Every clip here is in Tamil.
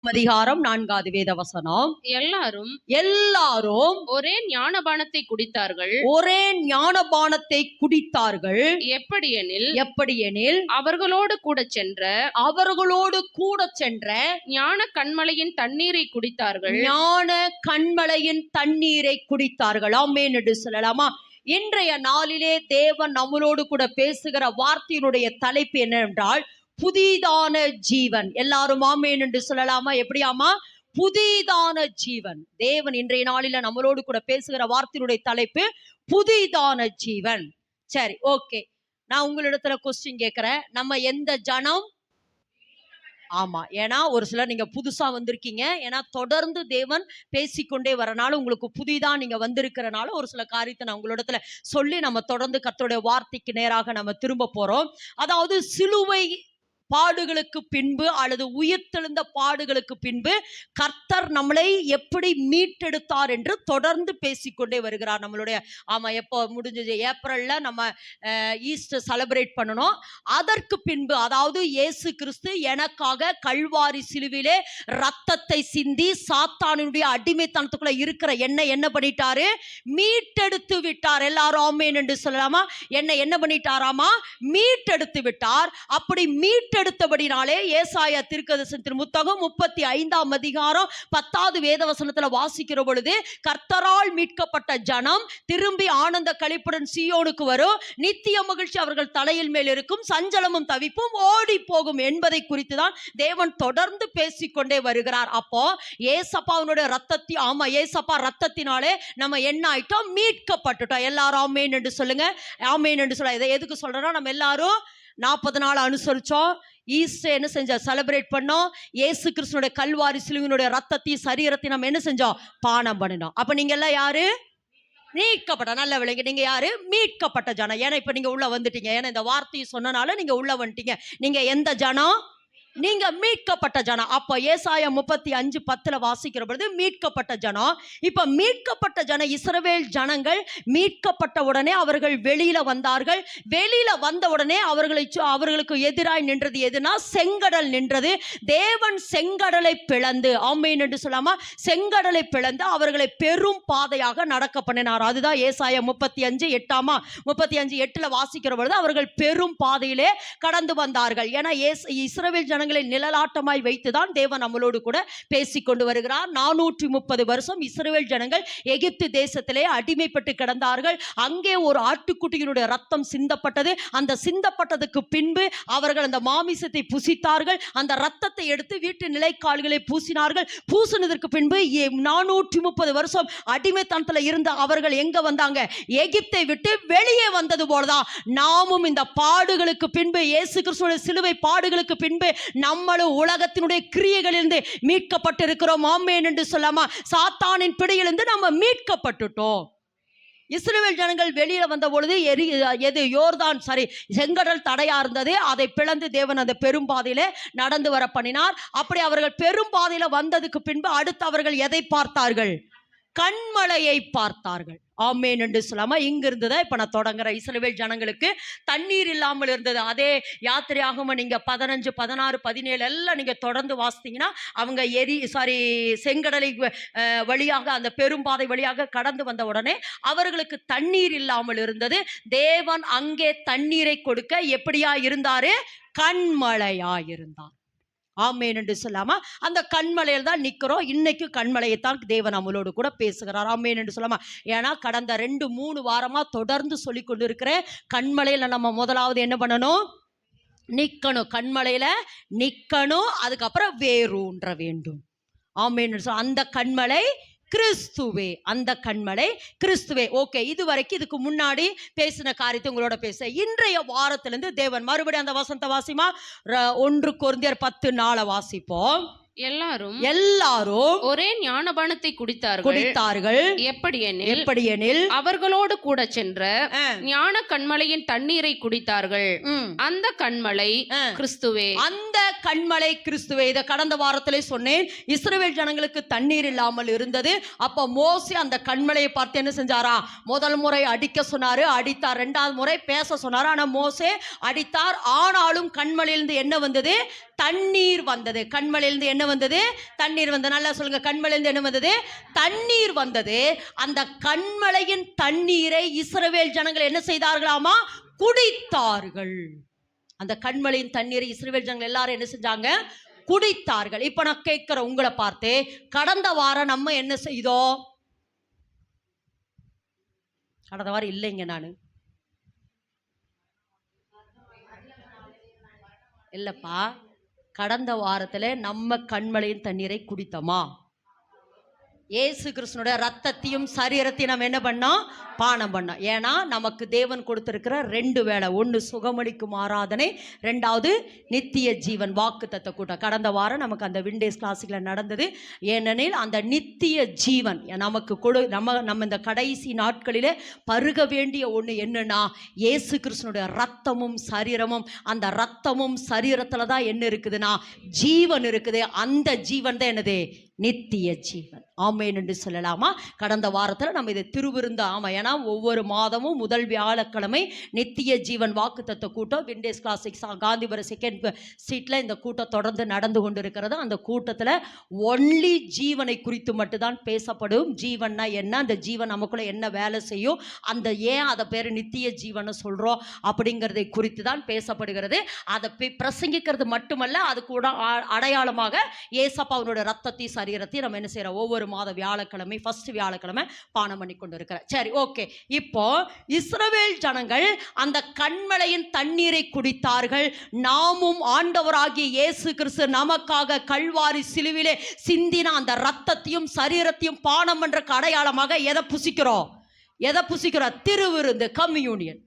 அதிகாரம் 4வது வேத வசனம். எல்லாரும் ஒரே ஞானபானத்தை குடித்தார்கள். ஒரே ஞானபானத்தை குடித்தார்கள். எப்படியெனில் அவர்களோடு கூட சென்ற ஞான கண்மலையின் தண்ணீரை குடித்தார்கள். ஞான கண்மலையின் தண்ணீரை குடித்தார்கள். ஆமென் என்று சொல்லலாமா? இன்றைய நாளிலே தேவன் நம்மளோடு கூட பேசுகிற வார்த்தையினுடைய தலைப்பு என்னவென்றால் புதிதான ஜீவன். எல்லாரும் ஆமென் என்று சொல்லலாமா? எப்படியாமா? புதிதான ஜீவன். தேவன் இன்றைய நாளில நம்மளோடு கூட பேசுகிற வார்த்தையினுடைய தலைப்பு புதிதான ஜீவன். சரி, ஓகே. நான் உங்களிடத்துல கொஸ்டின் கேட்கிறேன். நம்ம எந்த ஜனம்? ஆமா, ஏன்னா ஒரு சிலர் நீங்க புதுசா வந்திருக்கீங்க. ஏன்னா தொடர்ந்து தேவன் பேசிக்கொண்டே வரனால உங்களுக்கு புதிதா நீங்க வந்திருக்கிறனால ஒரு சில காரியத்தை நான் உங்களிடத்துல சொல்லி நம்ம தொடர்ந்து கர்த்தருடைய வார்த்தைக்கு நேராக நம்ம திரும்ப போறோம். அதாவது சிலுவை பாடுகளுக்கு பின்பு அல்லது உயிர்த்தெழுந்த பாடுகளுக்கு பின்பு கர்த்தர் நம்மளை எப்படி மீட்டெடுத்தார் என்று தொடர்ந்து பேசிக்கொண்டே வருகிறார். நம்மளுடைய எப்போ முடிஞ்சது? ஏப்ரல்ல நம்ம ஈஸ்டர் செலிப்ரேட் பண்ணணும். அதற்கு பின்பு அதாவது இயேசு கிறிஸ்து எனக்காக கல்வாரி சிலுவிலே ரத்தத்தை சிந்தி சாத்தானுடைய அடிமைத்தனத்துக்குள்ள இருக்கிற என்ன பண்ணிட்டாரு? மீட்டெடுத்து விட்டார். எல்லாரும் ஆமென் என்று சொல்லலாமா? என்ன பண்ணிட்டாராமா? மீட்டெடுத்து விட்டார். அப்படி எடுத்தபடினாலே ஏசாயா தீர்க்கதரிசனத்தின் புத்தகம் 35ஆம் அதிகாரம் 10வது வேத வசனத்துல வாசிக்கிற பொழுது கர்த்தரால் மீட்கப்பட்ட ஜனம் திரும்பி ஆனந்த களிப்புடன் சீயோனுக்கு வரும், நித்திய மகிழ்ச்சி அவர்கள் தலையில் மேல் இருக்கும், சஞ்சலமும் தவிப்பும் ஓடி போகும் என்பதை குறித்து தான் தேவன் தொடர்ந்து பேசிக்கொண்டே வருகிறார். அப்போ ஏசப்பாவுடைய ஏசப்பா ரத்தத்தினாலே நம்ம என்ன ஆயிட்டோம்? மீட்கப்பட்டுட்டோம். எல்லாரும் ஆமென் என்று சொல்லுங்க. ஆமென் என்று சொல்ல இதை எதுக்கு சொல்றோம்னா, நம்ம எல்லாரும் 40 நாள் அனுசரிச்சோம். ஈஸ்டர் என்ன செஞ்சோம்? செலிப்ரேட் பண்ணோம். இயேசு கிறிஸ்துவோட கல்வாரி சிலுவையினுடைய ரத்தத்தையும் சரீரத்தையும் நம்ம என்ன செஞ்சோம்? பானம் பண்ணினோம். அப்ப நீங்க எல்லாம் யாரு? மீட்கப்பட்ட. நல்ல விளைங்க. நீங்க யாரு? மீட்கப்பட்ட ஜனம். ஏன்னா இப்ப நீங்க உள்ள வந்துட்டீங்க. ஏன்னா இந்த வார்த்தையை சொன்னனால நீங்க உள்ள வந்துட்டீங்க. நீங்க எந்த ஜனம்? நீங்க மீட்கப்பட்ட ஜனம். அப்ப ஏசாயா 35:10 வாசிக்கிற பொழுது மீட்கப்பட்ட ஜனம். இப்ப மீட்கப்பட்ட ஜனம் இஸ்ரவேல் ஜனங்கள் மீட்கப்பட்ட உடனே அவர்கள் வெளியில வந்தார்கள். வெளியில வந்த உடனே அவர்களுக்கு எதிராய் நின்றது எதுனா? செங்கடல் நின்றது. தேவன் செங்கடலை பிளந்து, ஆமென் என்று சொல்லாமா, செங்கடலை பிளந்து அவர்களை பெரும் பாதையாக நடக்க பண்ணினார். அதுதான் ஏசாயா 35:8 வாசிக்கிற பொழுது அவர்கள் பெரும் பாதையிலே கடந்து வந்தார்கள். ஏன்னா இஸ்ரவேல் ஜனங்களை நிழலாட்டமாய் வைத்துதான் தேவன் நம்மளோடு கூட பேசிக்கொண்டு வருகிறார். 430 வருஷம் இஸ்ரவேல் ஜனங்கள் எகிப்து தேசத்திலே அடிமைப்பட்டு கிடந்தார்கள். அங்கே ஒரு ஆட்டுக்குட்டியினுடைய ரத்தம் சிந்தப்பட்டது. அந்த சிந்தப்பட்டதுக்கு பின்பு அவர்கள் அந்த மாமிசத்தை புசித்தார்கள். அந்த ரத்தத்தை எடுத்து வீட்டு நிலைக்கால்களை பூசினார்கள். பூசினதற்கு பின்பு 430 வருஷம் அடிமைத்தனத்தில் இருந்த அவர்கள் எங்க வந்தாங்க? எகிப்தை விட்டு வெளியே வந்தது போலதான் நாமும் இந்த பாடுகளுக்கு பின்பு, இயேசு கிறிஸ்துவின் சிலுவை பாடுகளுக்கு பின்பு நம்மளும் உலகத்தினுடைய கிரியைகளிலிருந்து மீட்கப்பட்டிருக்கிறோம். ஆமென் என்று சொல்லாமா? சாத்தானின் பிடியிலிருந்து நம்ம மீட்கப்பட்டுட்டோம். இஸ்ரவேல் ஜனங்கள் வெளியில வந்த பொழுது செங்கடல் தடையா இருந்தது. அதை பிளந்து தேவன் அந்த பெரும்பாதையில நடந்து வர பண்ணினார். அப்படி அவர்கள் பெரும்பாதையில வந்ததுக்கு பின்பு அடுத்து அவர்கள் எதை பார்த்தார்கள்? கண்மலையை பார்த்தார்கள். ஆமென் என்று சொல்லாம இங்கிருந்து தான் இப்ப நான் தொடங்குற. இஸ்ரவேல் ஜனங்களுக்கு தண்ணீர் இல்லாமல் இருந்தது. அதே யாத்திரையாகம நீங்க 15, 16, 17 எல்லாம் நீங்க தொடர்ந்து வாசித்தீங்கன்னா அவங்க செங்கடலை வழியாக அந்த பெரும்பாதை வழியாக கடந்து வந்த உடனே அவர்களுக்கு தண்ணீர் இல்லாமல் இருந்தது. தேவன் அங்கே தண்ணீரை கொடுக்க எப்படியா இருந்தாரு? கண்மலையா இருந்தார். ஆமென் என்று சொல்லாமா அந்த கண்மலையில் தான் நிற்கிறோம். இன்னைக்கு கண்மலையைத்தான் தேவன் நம்மளோடு கூட பேசுகிறார். ஆமென் என்று சொல்லாமா. ஏன்னா கடந்த 2-3 வாரமா தொடர்ந்து சொல்லி கொண்டு இருக்கிற கண்மலையில நம்ம முதலாவது என்ன பண்ணணும்? நிற்கணும். கண்மலையில நிற்கணும். அதுக்கப்புறம் வேரூன்ற வேண்டும். ஆமென் என்று சொல்ல அந்த கண்மலை கிறிஸ்துவே. அந்த கண்மலை கிறிஸ்துவே. ஓகே, இதுவரைக்கும் இதுக்கு முன்னாடி பேசின காரியத்தை உங்களோட பேச இன்றைய வாரத்திலிருந்து தேவன் மறுபடியும் அந்த வசனத்தை வாசிமா 1 கொரிந்தியர் 10:4 வாசிப்போம். எல்லாரும் ஒரே ஞானபானத்தை குடித்தார்கள். எப்படியெனில் அவர்களோடு கூட சென்ற ஞான கண்மலையின் தண்ணீரை குடித்தார்கள். அந்த கண்மலை கிறிஸ்துவே. அந்த கண்மலை கிறிஸ்துவே. இதை கடந்த வாரத்திலே சொன்னேன். இஸ்ரவேல் ஜனங்களுக்கு தண்ணீர் இல்லாமல் இருந்தது. அப்ப மோசே அந்த கண்மலையை பார்த்து என்ன செஞ்சாரா? முதல் முறை அடிக்க சொன்னாரு, அடித்தார். 2வது முறை பேச சொன்னாரு. ஆனா மோசே அடித்தார். ஆனாலும் கண்மலையிலிருந்து என்ன வந்தது? தண்ணீர் வந்தது. கண்மலையிலிருந்து என்ன வந்தது? தண்ணீர் வந்தது. நல்லா சொல்லுங்க, கண்மலையிலிருந்து என்ன வந்தது? தண்ணீர் வந்தது. அந்த கண்மலையின் தண்ணீரை இஸ்ரவேல் ஜனங்கள் என்ன செய்தார்களாமா? குடித்தார்கள். அந்த கண்மலையின் தண்ணீரை இஸ்ரவேல் ஜனங்கள் எல்லாரும் என்ன செஞ்சாங்க? குடித்தார்கள். இப்ப நான் கேட்கிற உங்களை பார்த்து, கடந்த வாரம் நம்ம என்ன செய்தோம்? கடந்த வாரம் இல்லைங்க, நானு இல்லப்பா, கடந்த வாரத்துல நம்ம கண்மலையின் தண்ணீரை குடித்தோமா? இயேசு கிறிஸ்துனுடைய ரத்தத்தையும் சரீரத்தையும் நம்ம என்ன பண்ணோம்? பானம் பண்ணோம். ஏன்னா நமக்கு தேவன் கொடுத்திருக்கிற 2 வேளை, ஒன்று சுகமளிக்கும் ஆராதனை, 2வது நித்திய ஜீவன் வாக்குத்தத்த கூட்டம். கடந்த வாரம் நமக்கு அந்த விண்டேஸ் கிளாஸில் நடந்தது. ஏனெனில் அந்த நித்திய ஜீவன் நமக்கு நம்ம இந்த கடைசி நாட்களிலே பருக வேண்டிய ஒன்று என்னன்னா, இயேசு கிறிஸ்துனுடைய ரத்தமும் சரீரமும். அந்த ரத்தமும் சரீரத்தில் தான் என்ன இருக்குதுன்னா ஜீவன் இருக்குது. அந்த ஜீவன் தான் என்னது? நித்திய ஜீவன். ஆமேன் என்று சொல்லலாமா? கடந்த வாரத்தில் நம்ம இதை திருவிருந்து, ஆமாம், ஏன்னா ஒவ்வொரு மாதமும் முதல் வியாழக்கிழமை நித்திய ஜீவன் வாக்குத்தத்த கூட்டம் விண்டேஸ் கிளாசிக்ஸ் காந்திபுரம் 2nd ஸ்ட்ரீட்டில் இந்த கூட்டம் தொடர்ந்து நடந்து கொண்டு இருக்கிறது. அந்த கூட்டத்தில் ஒன்லி ஜீவனை குறித்து மட்டும்தான் பேசப்படும். ஜீவன்னா என்ன, அந்த ஜீவன் நமக்குள்ள என்ன வேலை செய்யும், அந்த ஏன் அதை பேர் நித்திய ஜீவனை சொல்கிறோம் அப்படிங்கிறதை குறித்து தான் பேசப்படுகிறது. அதை பிரசங்கிக்கிறது மட்டுமல்ல, அது கூட அடையாளமாக ஏசப்பாவுடைய ரத்தத்தை சரீரத்தை நம்ம என்ன செய்யறோம்? ஒவ்வொரு மாத வியாழக்கிழமை ஃபர்ஸ்ட் வியாழக்கிழமை பானம் பண்ணி கொண்டு இருக்கிற. சரி, ஓகே. இப்போ இஸ்ரவேல் ஜனங்கள் அந்த கண்மலையின் தண்ணீரை குடித்தார்கள். நாமும் ஆண்டவராகிய இயேசு கிறிஸ்து நமக்காக கல்வாரி சிலுவிலே சிந்தின அந்த ரத்தத்தையும் சரீரத்தையும் பானம் பண்ற அடையாளமாக எதை புசிக்கிறோம்? திருவிருந்து, கம்யூனியன்.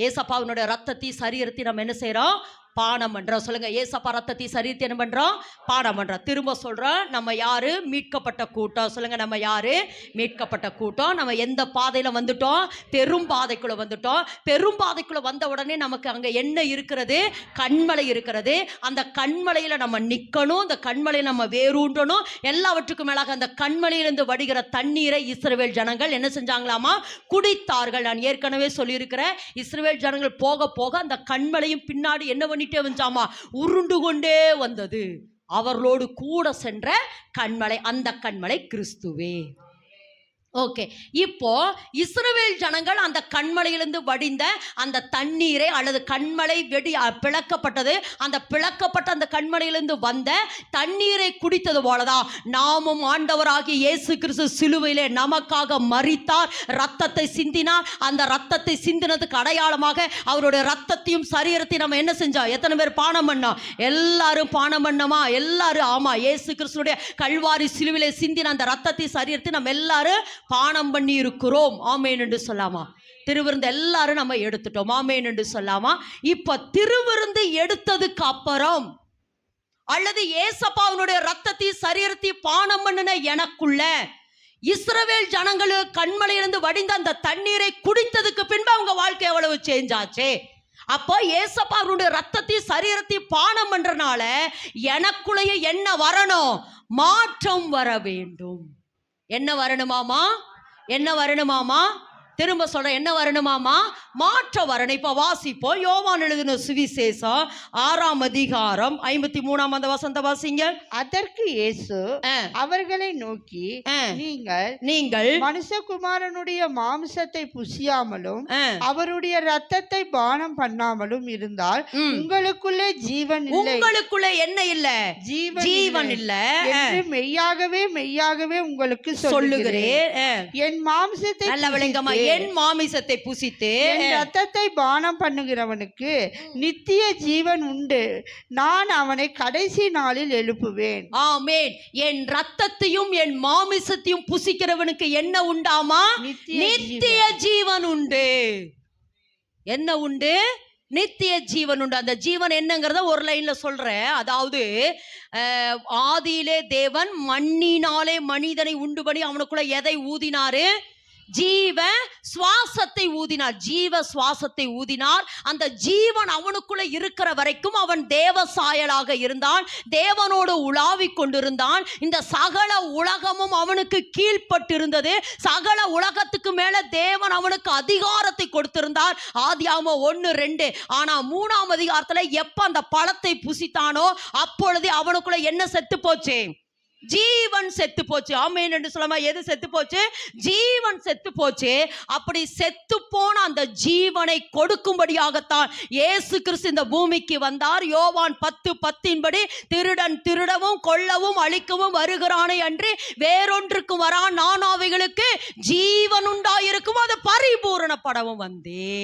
ஏசப்பாவினுடைய ரத்தத்தை சரீரத்தை நம்ம என்ன செய்யறோம்? பானம் பண்றோம். சொல்லுங்க, ஏசப்பா ரத்தத்தை சரீரத்தை என்ன பண்றோம்? பானம் பண்றோம். திரும்ப சொல்றோம், நம்ம யாரு? மீட்கப்பட்ட கூட்டம். சொல்லுங்க, நம்ம யாரு? மீட்கப்பட்ட கூட்டம். நம்ம எந்த பாதையில வந்துட்டோம்? பெரும் பாதைக்குள்ள வந்துட்டோம். பெரும் பாதைக்குள்ள வந்த உடனே நமக்கு அங்க என்ன இருக்கிறது? கண்மலை இருக்கிறது. அந்த கண்மலையில நம்ம நிக்கணும். அந்த கண்மலையில நம்ம வேரூன்றணும். எல்லாவற்றுக்கும் மேலாக அந்த கண்மலையிலிருந்து வடிகிற தண்ணீரை இஸ்ரவேல் ஜனங்கள் என்ன செஞ்சாங்களாமா? குடித்தார்கள். நான் ஏற்கனவே சொல்லியிருக்கிறேன், இஸ்ரவேல் ஜனங்கள் போக போக அந்த கண்மலையும் பின்னாடி என்ன பண்ணிட்டே வந்தாமா? உருண்டு கொண்டே வந்தது. அவர்களோடு கூட சென்ற கண்மலை, அந்த கண்மலை கிறிஸ்துவே. ஓகே. இப்போ இஸ்ரவேல் ஜனங்கள் அந்த கண்மலையிலிருந்து வடிந்த அந்த தண்ணீரை, அல்லது கண்மலை பிளக்கப்பட்டது, அந்த பிளக்கப்பட்ட அந்த கண்மலையிலிருந்து வந்த தண்ணீரை குடித்தது போலதான் நாமும் ஆண்டவராகிய இயேசு கிறிஸ்து சிலுவையிலே நமக்காக மரித்தார், ரத்தத்தை சிந்தினார். அந்த ரத்தத்தை சிந்தினதுக்கு அடையாளமாக அவருடைய ரத்தத்தையும் சரீரத்தையும் நம்ம என்ன செஞ்சோம்? எத்தனை பேர் பானம் பண்ணோம்? எல்லாரும் பானம் பண்ணோமா? எல்லாரும். ஆமா, இயேசு கிறிஸ்துடைய கல்வாரி சிலுவிலே சிந்தின அந்த ரத்தத்தை சரீரத்தை நம்ம எல்லாரும் பானம் பண்ணி இருக்கிறோம். ஆமேன் என்று சொல்லாமா? திருவிருந்து எல்லாரும் நம்ம எடுத்துட்டோம். ஆமேன் என்று சொல்லாமா? இப்ப திருவிருந்து எடுத்ததுக்கு அப்புறம், அல்லது ஏசப்பாவினுடைய ரத்தத்தை சரீரத்தை பானம் பண்ணின எனக்குள்ள இஸ்ரவேல் ஜனங்கள் கண்மலையிலிருந்து வடிந்த அந்த தண்ணீரை குடித்ததுக்கு பின்பு அவங்க வாழ்க்கை எவ்வளவு சேஞ்ச் ஆச்சு? அப்போ ஏசப்பாவுடைய ரத்தத்தை சரீரத்தை பானம் பண்றனால எனக்குள்ளேயே என்ன வரணும்? மாற்றம் வர வேண்டும். என்ன வரணுமாமா? திரும்ப சொல்ற, என்ன வரணுமாமா? மாற்றம் வரணும். இப்ப வாசிப்போம். யோவான் எழுதின சுவிசேஷம் 6ஆம் அதிகாரம் 53ஆம் வசனத்தை வாசிங்க. அதற்கு இயேசு அவர்களை நோக்கி, நீங்கள் மனுஷகுமாரனுடைய மாம்சத்தை புசியாமலும் அவருடைய ரத்தத்தை பானம் பண்ணாமலும் இருந்தால் உங்களுக்குள்ளே ஜீவன் இல்லை. உங்களுக்குள்ளே என்ன இல்ல? ஜீவன் இல்ல என்று மெய்யாகவே உங்களுக்கு சொல்லுகிறேன். என் மாம்சத்தை நல்ல விளங்கமா, என் மாமிசத்தை புசித்து என் ரத்தத்தை பானம் பண்ணுகிறவனுக்கு நித்திய ஜீவன் உண்டு. நான் அவனை கடைசி நாளில் எழுப்புவேன். ஆமென். என் ரத்தத்தையும் என் மாமிசத்தையும் புசிக்கிறவனுக்கு என்ன உண்டாமா? நித்திய ஜீவன் உண்டு. என்ன உண்டு? நித்திய ஜீவன் உண்டு. அந்த ஜீவன் என்னங்கிறத ஒரு லைன்ல சொல்றேன். அதாவது ஆதியிலே தேவன் மண்ணினாலே மனிதனை உண்டு பண்ணி அவனுக்குள்ள எதை ஊதினாரு? ஜீவ சுவாசத்தை ஊதினார். ஜீவ சுவாசத்தை ஊதினார். அந்த ஜீவன் அவனுக்குள்ள இருக்கிற வரைக்கும் அவன் தேவ சாயலாக இருந்தான், தேவனோடு உலாவிக் கொண்டிருந்தான். இந்த சகல உலகமும் அவனுக்கு கீழ்ப்பட்டிருந்தது. சகல உலகத்துக்கு மேல தேவன் அவனுக்கு அதிகாரத்தை கொடுத்திருந்தார். ஆதியாகமம் 1:2. ஆனா 3ஆம் அதிகாரத்துல எப்ப அந்த பழத்தை புசித்தானோ அப்பொழுது அவனுக்குள்ள என்ன செத்து போச்சு? ஜீவன் செத்து போச்சு. ஆமென் என்று சொல்லாம, எது செத்து போச்சு? ஜீவன் செத்து போச்சு. அப்படி செத்து போன அந்த ஜீவனை கொடுக்கும்படியாகத்தான் இயேசு கிறிஸ்து இந்த பூமிக்கு வந்தார். யோவான் 10:10 திருடன் திருடவும் கொல்லவும் அழிக்கவும் வருகிறானே அன்றி வேறொன்றுக்கும் வரான், நான் அவைகளுக்கு ஜீவன் உண்டாயிருக்கும் அது பரிபூரணப்படவும் வந்தே.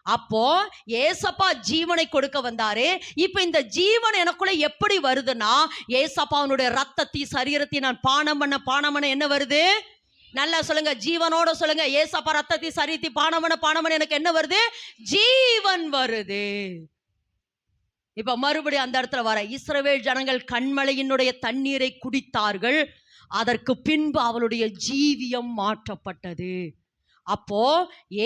அப்போ ஏசப்பா ஜீவனை கொடுக்க வந்தாரு. இப்ப இந்த ஜீவன் எனக்குள்ள எப்படி வருதுன்னா, ஏசப்பாவுடைய ரத்தத்தை சரீரத்தை நான் பானம் பண்ண என்ன வருது? நல்லா சொல்லுங்க, ஜீவனோட சொல்லுங்க. ஏசப்பா ரத்தத்தை சரீரத்தை பானம் பண்ண எனக்கு என்ன வருது? ஜீவன் வருது. இப்ப மறுபடியும் அந்த இடத்துல வர, இஸ்ரவேல் ஜனங்கள் கன்மலையினுடைய தண்ணீரை குடித்தார்கள், அதற்கு பின்பு அவளுடைய ஜீவியம் மாற்றப்பட்டது. அப்போ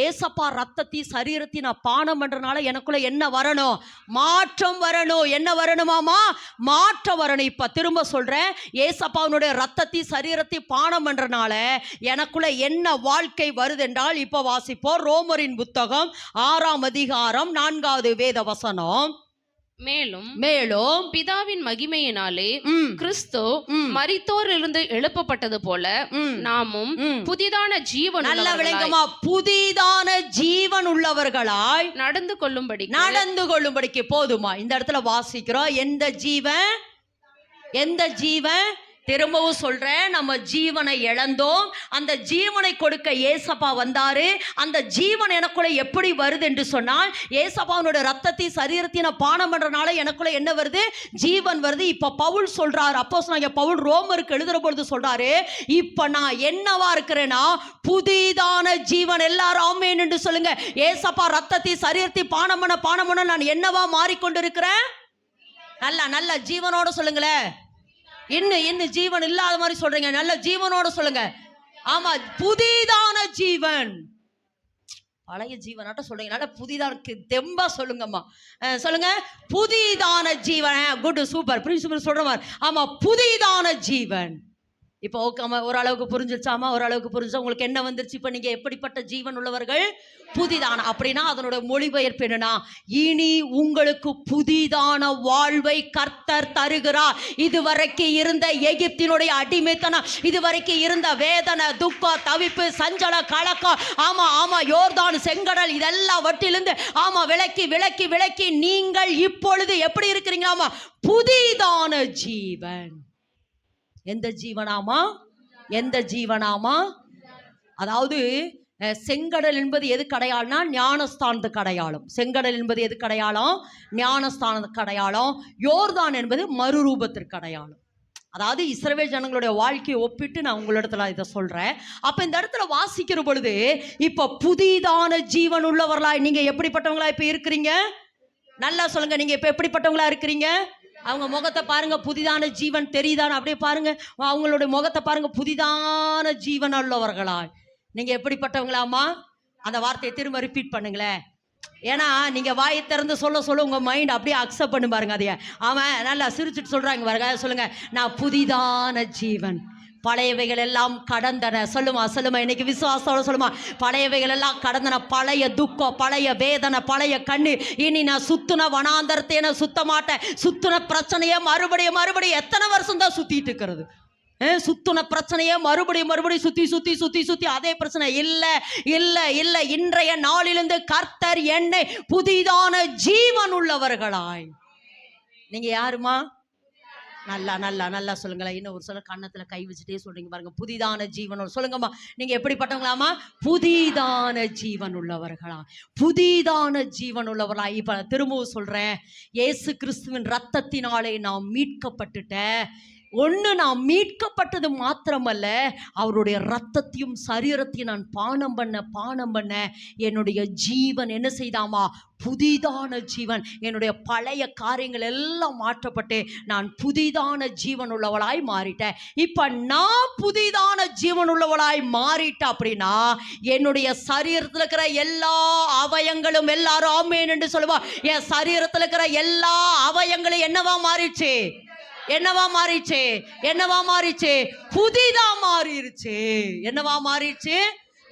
ஏசப்பா ரத்தத்தை சரீரத்தை நான் பானம் பண்றதுனால எனக்குள்ள என்ன வரணும்? மாற்றம் வரணும். என்ன வரணுமாமா? மாற்றம் வரணும். இப்ப திரும்ப சொல்றேன், ஏசப்பாவுடைய ரத்தத்தை சரீரத்தை பானம் பண்றதுனால எனக்குள்ள என்ன வாழ்க்கை வருது என்றால், இப்ப வாசிப்போம். ரோமரின் புத்தகம் 6ஆம் அதிகாரம் 4வது வேத வசனம். மேலும் பிதாவின் மகிமையினாலே கிறிஸ்து மரித்தோரிலிருந்து எழுப்பப்பட்டது போல நாமும் புதிதான ஜீவன், நல்ல விளங்கமா, புதிதான ஜீவன் உள்ளவர்களாய் நடந்து கொள்ளும்படிக்கு. போதுமா? இந்த இடத்துல வாசிக்கிறோம், எந்த ஜீவன்? திரும்பவும் சொல்றேன், நம்ம ஜீவனை இழந்தோம். அந்த ஜீவனை கொடுக்க ஏசப்பா வந்தாரு. அந்த ஜீவன் எனக்குள்ள எப்படி வருது என்று சொன்னால், ஏசப்பாவுடைய ரத்தத்தை சரீரத்தை நான் பானம் பண்றதுனால எனக்குள்ள என்ன வருது? ஜீவன் வருது. இப்ப பவுல் சொல்றாரு, அப்போஸ்தலனாகிய பவுல் ரோமருக்கு எழுதுற பொழுது சொல்றாரு, இப்ப நான் என்னவா இருக்கிறேன்னா புதிதான ஜீவன். எல்லாரும் ஆமென் என்று சொல்லுங்க. ஏசப்பா ரத்தத்தை சரீரத்தை பானம் பண்ண நான் என்னவா மாறிக்கொண்டிருக்கிறேன்? நல்ல ஜீவனோட சொல்லுங்களேன். இன்னும் ஜீவன் இல்லாத மாதிரி சொல்றீங்க. நல்ல ஜீவனோட சொல்லுங்க. ஆமா, புதிதான ஜீவன். பழைய ஜீவனாட்ட சொல்றீங்க, நல்ல புதிதான தெம்பா சொல்லுங்கம்மா. சொல்லுங்க, புதிதான ஜீவன். Good, super. பிரின்சிபல் சொல்ற மாதிரி. ஆமா, புதிதான ஜீவன். இப்போ ஓகே, ஓரளவுக்கு புரிஞ்சிருச்சாமா? ஓரளவுக்கு புரிஞ்சா உங்களுக்கு என்ன வந்துருச்சு? இப்போ நீங்க எப்படிப்பட்ட ஜீவன் உள்ளவர்கள்? புதிதான. அப்படின்னா அதனுடைய மொழிபெயர்ப்பு என்னன்னா, இனி உங்களுக்கு புதிதான வாழ்வை கர்த்தர் தருகிறார். இதுவரைக்கும் இருந்த எகிப்தினுடைய அடிமைத்தனம், இதுவரைக்கும் இருந்த வேதனை, துக்கம், தவிப்பு, சஞ்சல, கலக்கம், ஆமா யோர்தான், செங்கடல், இதெல்லாம் வட்டிலிருந்து விலக்கி நீங்கள் இப்பொழுது எப்படி இருக்கிறீங்களாமா? புதிதான ஜீவன். எந்த ஜீவனாமா? அதாவது செங்கடல் என்பது எது கடையாளம்னா ஞானஸ்தானத்துக்கு அடையாளம். செங்கடல் என்பது எது கடையாளம்? ஞானஸ்தானத்துக்கு அடையாளம். யோர்தான் என்பது மறுரூபத்திற்கு அடையாளம். அதாவது இஸ்ரவேல் ஜனங்களுடைய வாழ்க்கையை ஒப்பிட்டு நான் உங்களிடத்துல இதை சொல்றேன். அப்ப இந்த இடத்துல வாசிக்கிற பொழுது, இப்ப புதிதான ஜீவன் உள்ளவர்களாய் நீங்க எப்படிப்பட்டவங்களா இப்ப இருக்கிறீங்க? நல்லா சொல்லுங்க, நீங்க இப்ப எப்படிப்பட்டவங்களா இருக்கிறீங்க? அவங்க முகத்தை பாருங்க, புதிதான ஜீவன் தெரியுதான்னு அப்படியே பாருங்க. அவங்களுடைய முகத்தை பாருங்க, புதிதான ஜீவன் உள்ளவர்களாய் நீங்க எப்படிப்பட்டவங்களாமா? அந்த வார்த்தையை திரும்ப ரிப்பீட் பண்ணுங்களேன். ஏன்னா நீங்க வாயை திறந்து சொல்ல உங்க மைண்ட் அப்படியே அக்செப்ட் பண்ணி பாருங்க. அதைய அவன் நல்லா சிரிச்சுட்டு சொல்றாங்க பாருங்க. சொல்லுங்க, நான் புதிதான ஜீவன், பழையவைகள் எல்லாம் கடந்தன. சொல்லுமா இன்னைக்கு விசுவாசத்தோட சொல்லுமா, பழையவைகள் எல்லாம் கடந்தன. பழைய துக்கம், பழைய வேதனை, பழைய கண்ணு, இனி நான் சுத்துன வனாந்தரத்தை நான் சுத்த மாட்டேன். சுத்துன பிரச்சனையே மறுபடியும் எத்தனை வருஷம் தான் சுத்திட்டு இருக்கிறது? சுத்துன பிரச்சனையே மறுபடியும் சுத்தி அதே பிரச்சனை. இல்ல இன்றைய நாளிலிருந்து கர்த்தர் என்னை புதிதான ஜீவன் உள்ளவர்களாய். நீங்க யாருமா? நல்லா சொல்லுங்களேன். இன்னும் ஒரு சில கண்ணத்துல கை வச்சுட்டே சொல்றீங்க பாருங்க, புதிதான ஜீவன். சொல்லுங்கம்மா, நீங்க எப்படிப்பட்டவங்களாமா? புதிதான ஜீவன் உள்ளவர்களா, புதிதான ஜீவன் உள்ளவர்களா. இப்ப திரும்பவும் சொல்றேன், இயேசு கிறிஸ்துவின் ரத்தத்தினாலே நாம் மீட்கப்பட்டுட்ட. ஒன்று நான் மீட்கப்பட்டது மாத்திரமல்ல, அவருடைய இரத்தத்தையும் சரீரத்தையும் நான் பானம் பண்ண என்னுடைய ஜீவன் என்ன செய்தாமா, புதிதான ஜீவன். என்னுடைய பழைய காரியங்கள் எல்லாம் மாற்றப்பட்டு நான் புதிதான ஜீவன் உள்ளவளாய் மாறிட்டேன். இப்ப நான் புதிதான ஜீவன் உள்ளவளாய் மாறிட்டேன் அப்படின்னா என்னுடைய சரீரத்தில் இருக்கிற எல்லா அவயங்களும், எல்லாரும் ஆமென் என்று சொல்லுவா, என் சரீரத்தில் இருக்கிற எல்லா அவயங்களும் என்னவா மாறிச்சு, என்னவா மாறிச்சு, என்னவா மாறிச்சு, புதிதா மாறிடுச்சு. என்னவா மாறிடுச்சு?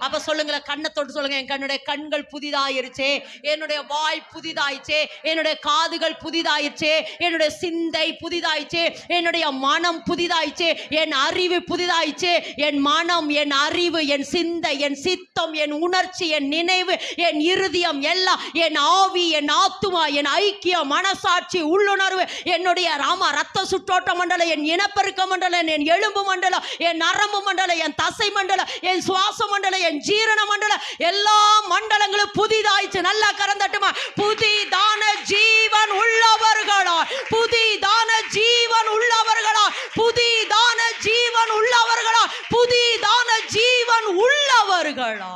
அப்ப சொல்லுங்களேன், கண்ணை தொட்டு சொல்லுங்க, என்னுடைய கண்கள் புதிதாயிருச்சு, என்னுடைய வாய் புதிதாயிடுச்சு, என்னுடைய காதுகள் புதிதாயிடுச்சு, என்னுடைய சிந்தை புதிதாயிடுச்சு, என்னுடைய மனம் புதிதாயிடுச்சு, என் அறிவு புதிதாயிடுச்சு. என் மனம், என் அறிவு, என் சிந்தை, என் சித்தம், என் உணர்ச்சி, என் நினைவு, என் இருதயம் எல்லாம், என் ஆவி, என் ஆத்துமா, என் ஐக்கியம், மனசாட்சி, உள்ளுணர்வு, என்னுடைய ரத்த சுற்றோட்ட மண்டலம், என் இனப்பெருக்க மண்டலம், என் எலும்பு மண்டலம், என் நரம்பு மண்டலம், என் தசை மண்டலம், என் சுவாச மண்டலம், என் ஜீரண மண்டலம், எல்லா மண்டலங்களும் புதிதாயிடுச்சு. நல்லா கரந்தட்டுமா? புதிதான ஜீவன் உள்ளவர்களா, புதிதான ஜீவன் உள்ளவர்களா, புதிதான ஜீவன் உள்ளவர்களா, புதிதான ஜீவன் உள்ளவர்களா.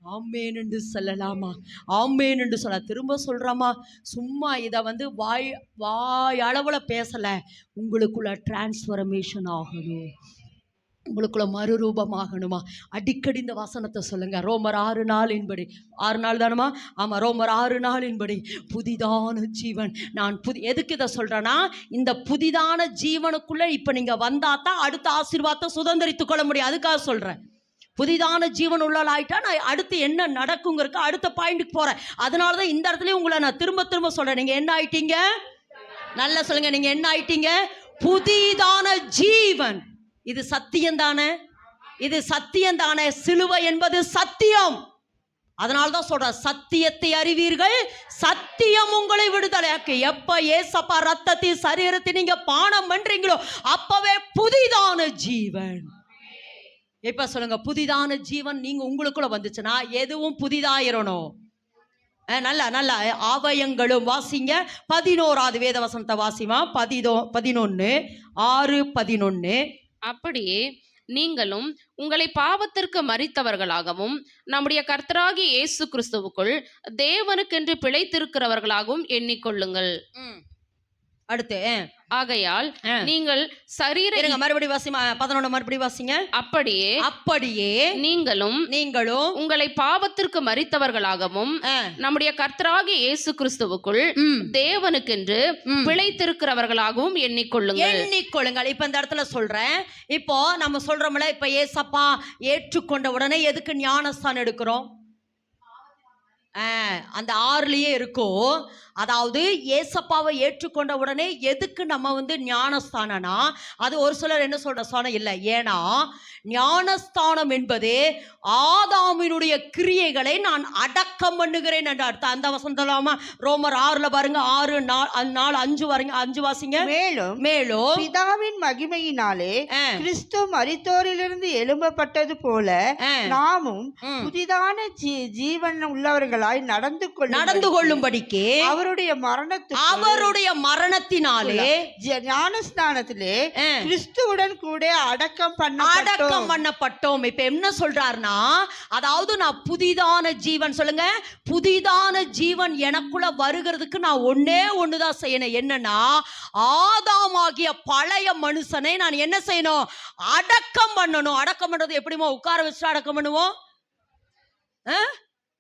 ஆமேன் என்று சொல்லலாமா? ஆமேன் என்று சொல்ல திரும்ப சொல்றாமா? சும்மா இதை வாய் அளவுல பேசல, உங்களுக்குள்ள டிரான்ஸ்ஃபர்மேஷன் ஆகணும், உங்களுக்குள்ள மறுரூபமாகணுமா? அடிக்கடி இந்த வசனத்தை சொல்லுங்க. ரோமர் 6:4 6 நாள் தானுமா? ஆமாம், ரோமர் 6:4 புதிதான ஜீவன். நான் எதுக்கு இதை சொல்கிறேன்னா, இந்த புதிதான ஜீவனுக்குள்ளே இப்போ நீங்கள் வந்தால் தான் அடுத்த ஆசீர்வாதத்தை சுதந்திரித்து கொள்ள முடியும். அதுக்காக சொல்கிறேன். புதிதான ஜீவன் உள்ளாயிட்டா நான் அடுத்து என்ன நடக்குங்கிறக்க அடுத்த பாயிண்ட்டுக்கு போகிறேன். அதனால தான் இந்த இடத்துல உங்களை நான் திரும்ப திரும்ப சொல்கிறேன். நீங்கள் என்ன ஆயிட்டீங்க? நல்லா சொல்லுங்க, நீங்கள் என்ன ஆயிட்டீங்க? புதிதான ஜீவன். இது சத்தியம் தானே? இது சத்தியம் தானே? சிலுவை என்பது சத்தியம். அதனால தான் சொல்ற, சத்தியத்தை அறிவீர்கள், சத்தியம் உங்களை விடுதலையாக்கு. எப்ப ஏசப்பா ரத்தத்தை சரீரத்தை நீங்க பானம் பண்றீங்களோ அப்பவே புதிதான ஜீவன். இப்ப சொல்லுங்க, புதிதான ஜீவன் நீங்க உங்களுக்குள்ள வந்துச்சுன்னா எதுவும் புதிதாயிரணும். நல்லா நல்லா அவயங்களும் வாசிங்க. 11வது வேத வசனத்தை வாசிமா. 11:6-11. அப்படியே நீங்களும் உங்களை பாவத்திற்கு மரித்தவர்களாகவும் நம்முடைய கர்த்தராகிய இயேசு கிறிஸ்துவுக்குள் தேவனுக்கென்று பிழைத்திருக்கிறவர்களாகவும் எண்ணிக்கொள்ளுங்கள். அடுத்து, ஆகையால் நீங்கள் சரீர மறுபடி வாசிமா. 11 மறுபடி வாசிங்க. அப்படியே நீங்களும் உங்களை பாவத்திற்கு மரித்தவர்களாகவும் நம்முடைய கர்த்தராகிய இயேசு கிறிஸ்துவுக்குள் தேவனுக்கென்று பிழைத்திருக்கிறவர்களாகவும் எண்ணிக்கொள்ளுங்கள். இப்ப இந்த இடத்துல சொல்றேன், இப்போ நம்ம சொல்றோம்ல, இப்ப ஏசப்பா ஏற்றுக்கொண்ட உடனே எதுக்கு ஞானஸ்தானம் எடுக்கிறோம்? அந்த 6லயே இருக்கும். அதாவது ஏசப்பாவை ஏற்றுக்கொண்ட உடனே எதுக்கு நம்ம ஞானஸ்தானம்னா, அது ஒரு சிலர் என்ன சொல்ற ஸ்தானம் இல்லை. ஏன்னா ஞானஸ்தானம் என்பது ஆதாமினுடைய கிரியைகளை நான் அடக்கம் பண்ணுகிறேன் என்ற அர்த்தம். அந்த வசந்தலாமா? ரோமர் 6 பாருங்க, 6:4-5 வரீங்க. 5 வாசிங்க. மேலும் பிதாவின் மகிமையினாலே கிறிஸ்து மரித்தோரிலிருந்து எழும்பப்பட்டது போல நாமும் புதிதான ஜீவன் உள்ளவர்களாய் நடந்து கொள்ளும்படிக்கு அவருடைய மரணத்தினாலே ஞானஸ்தானத்திலே கிறிஸ்துவுடன் கூட அடக்கம் பண்ணப்பட்டோம். இப்ப என்ன சொல்றாருன்னா, அதாவது நான் புதிதான ஜீவன், சொல்லுங்க, புதிதான ஜீவன் எனக்குள்ள வருகிறதுக்கு நான் ஒண்ணுதான் செய்யணும். என்னன்னா, ஆதாமாகிய பழைய மனுஷனை நான் என்ன செய்யணும்? அடக்கம் பண்ணணும். அடக்கம் பண்றது எப்படிமோ? உட்கார வச்சு அடக்கம் பண்ணுவோம்,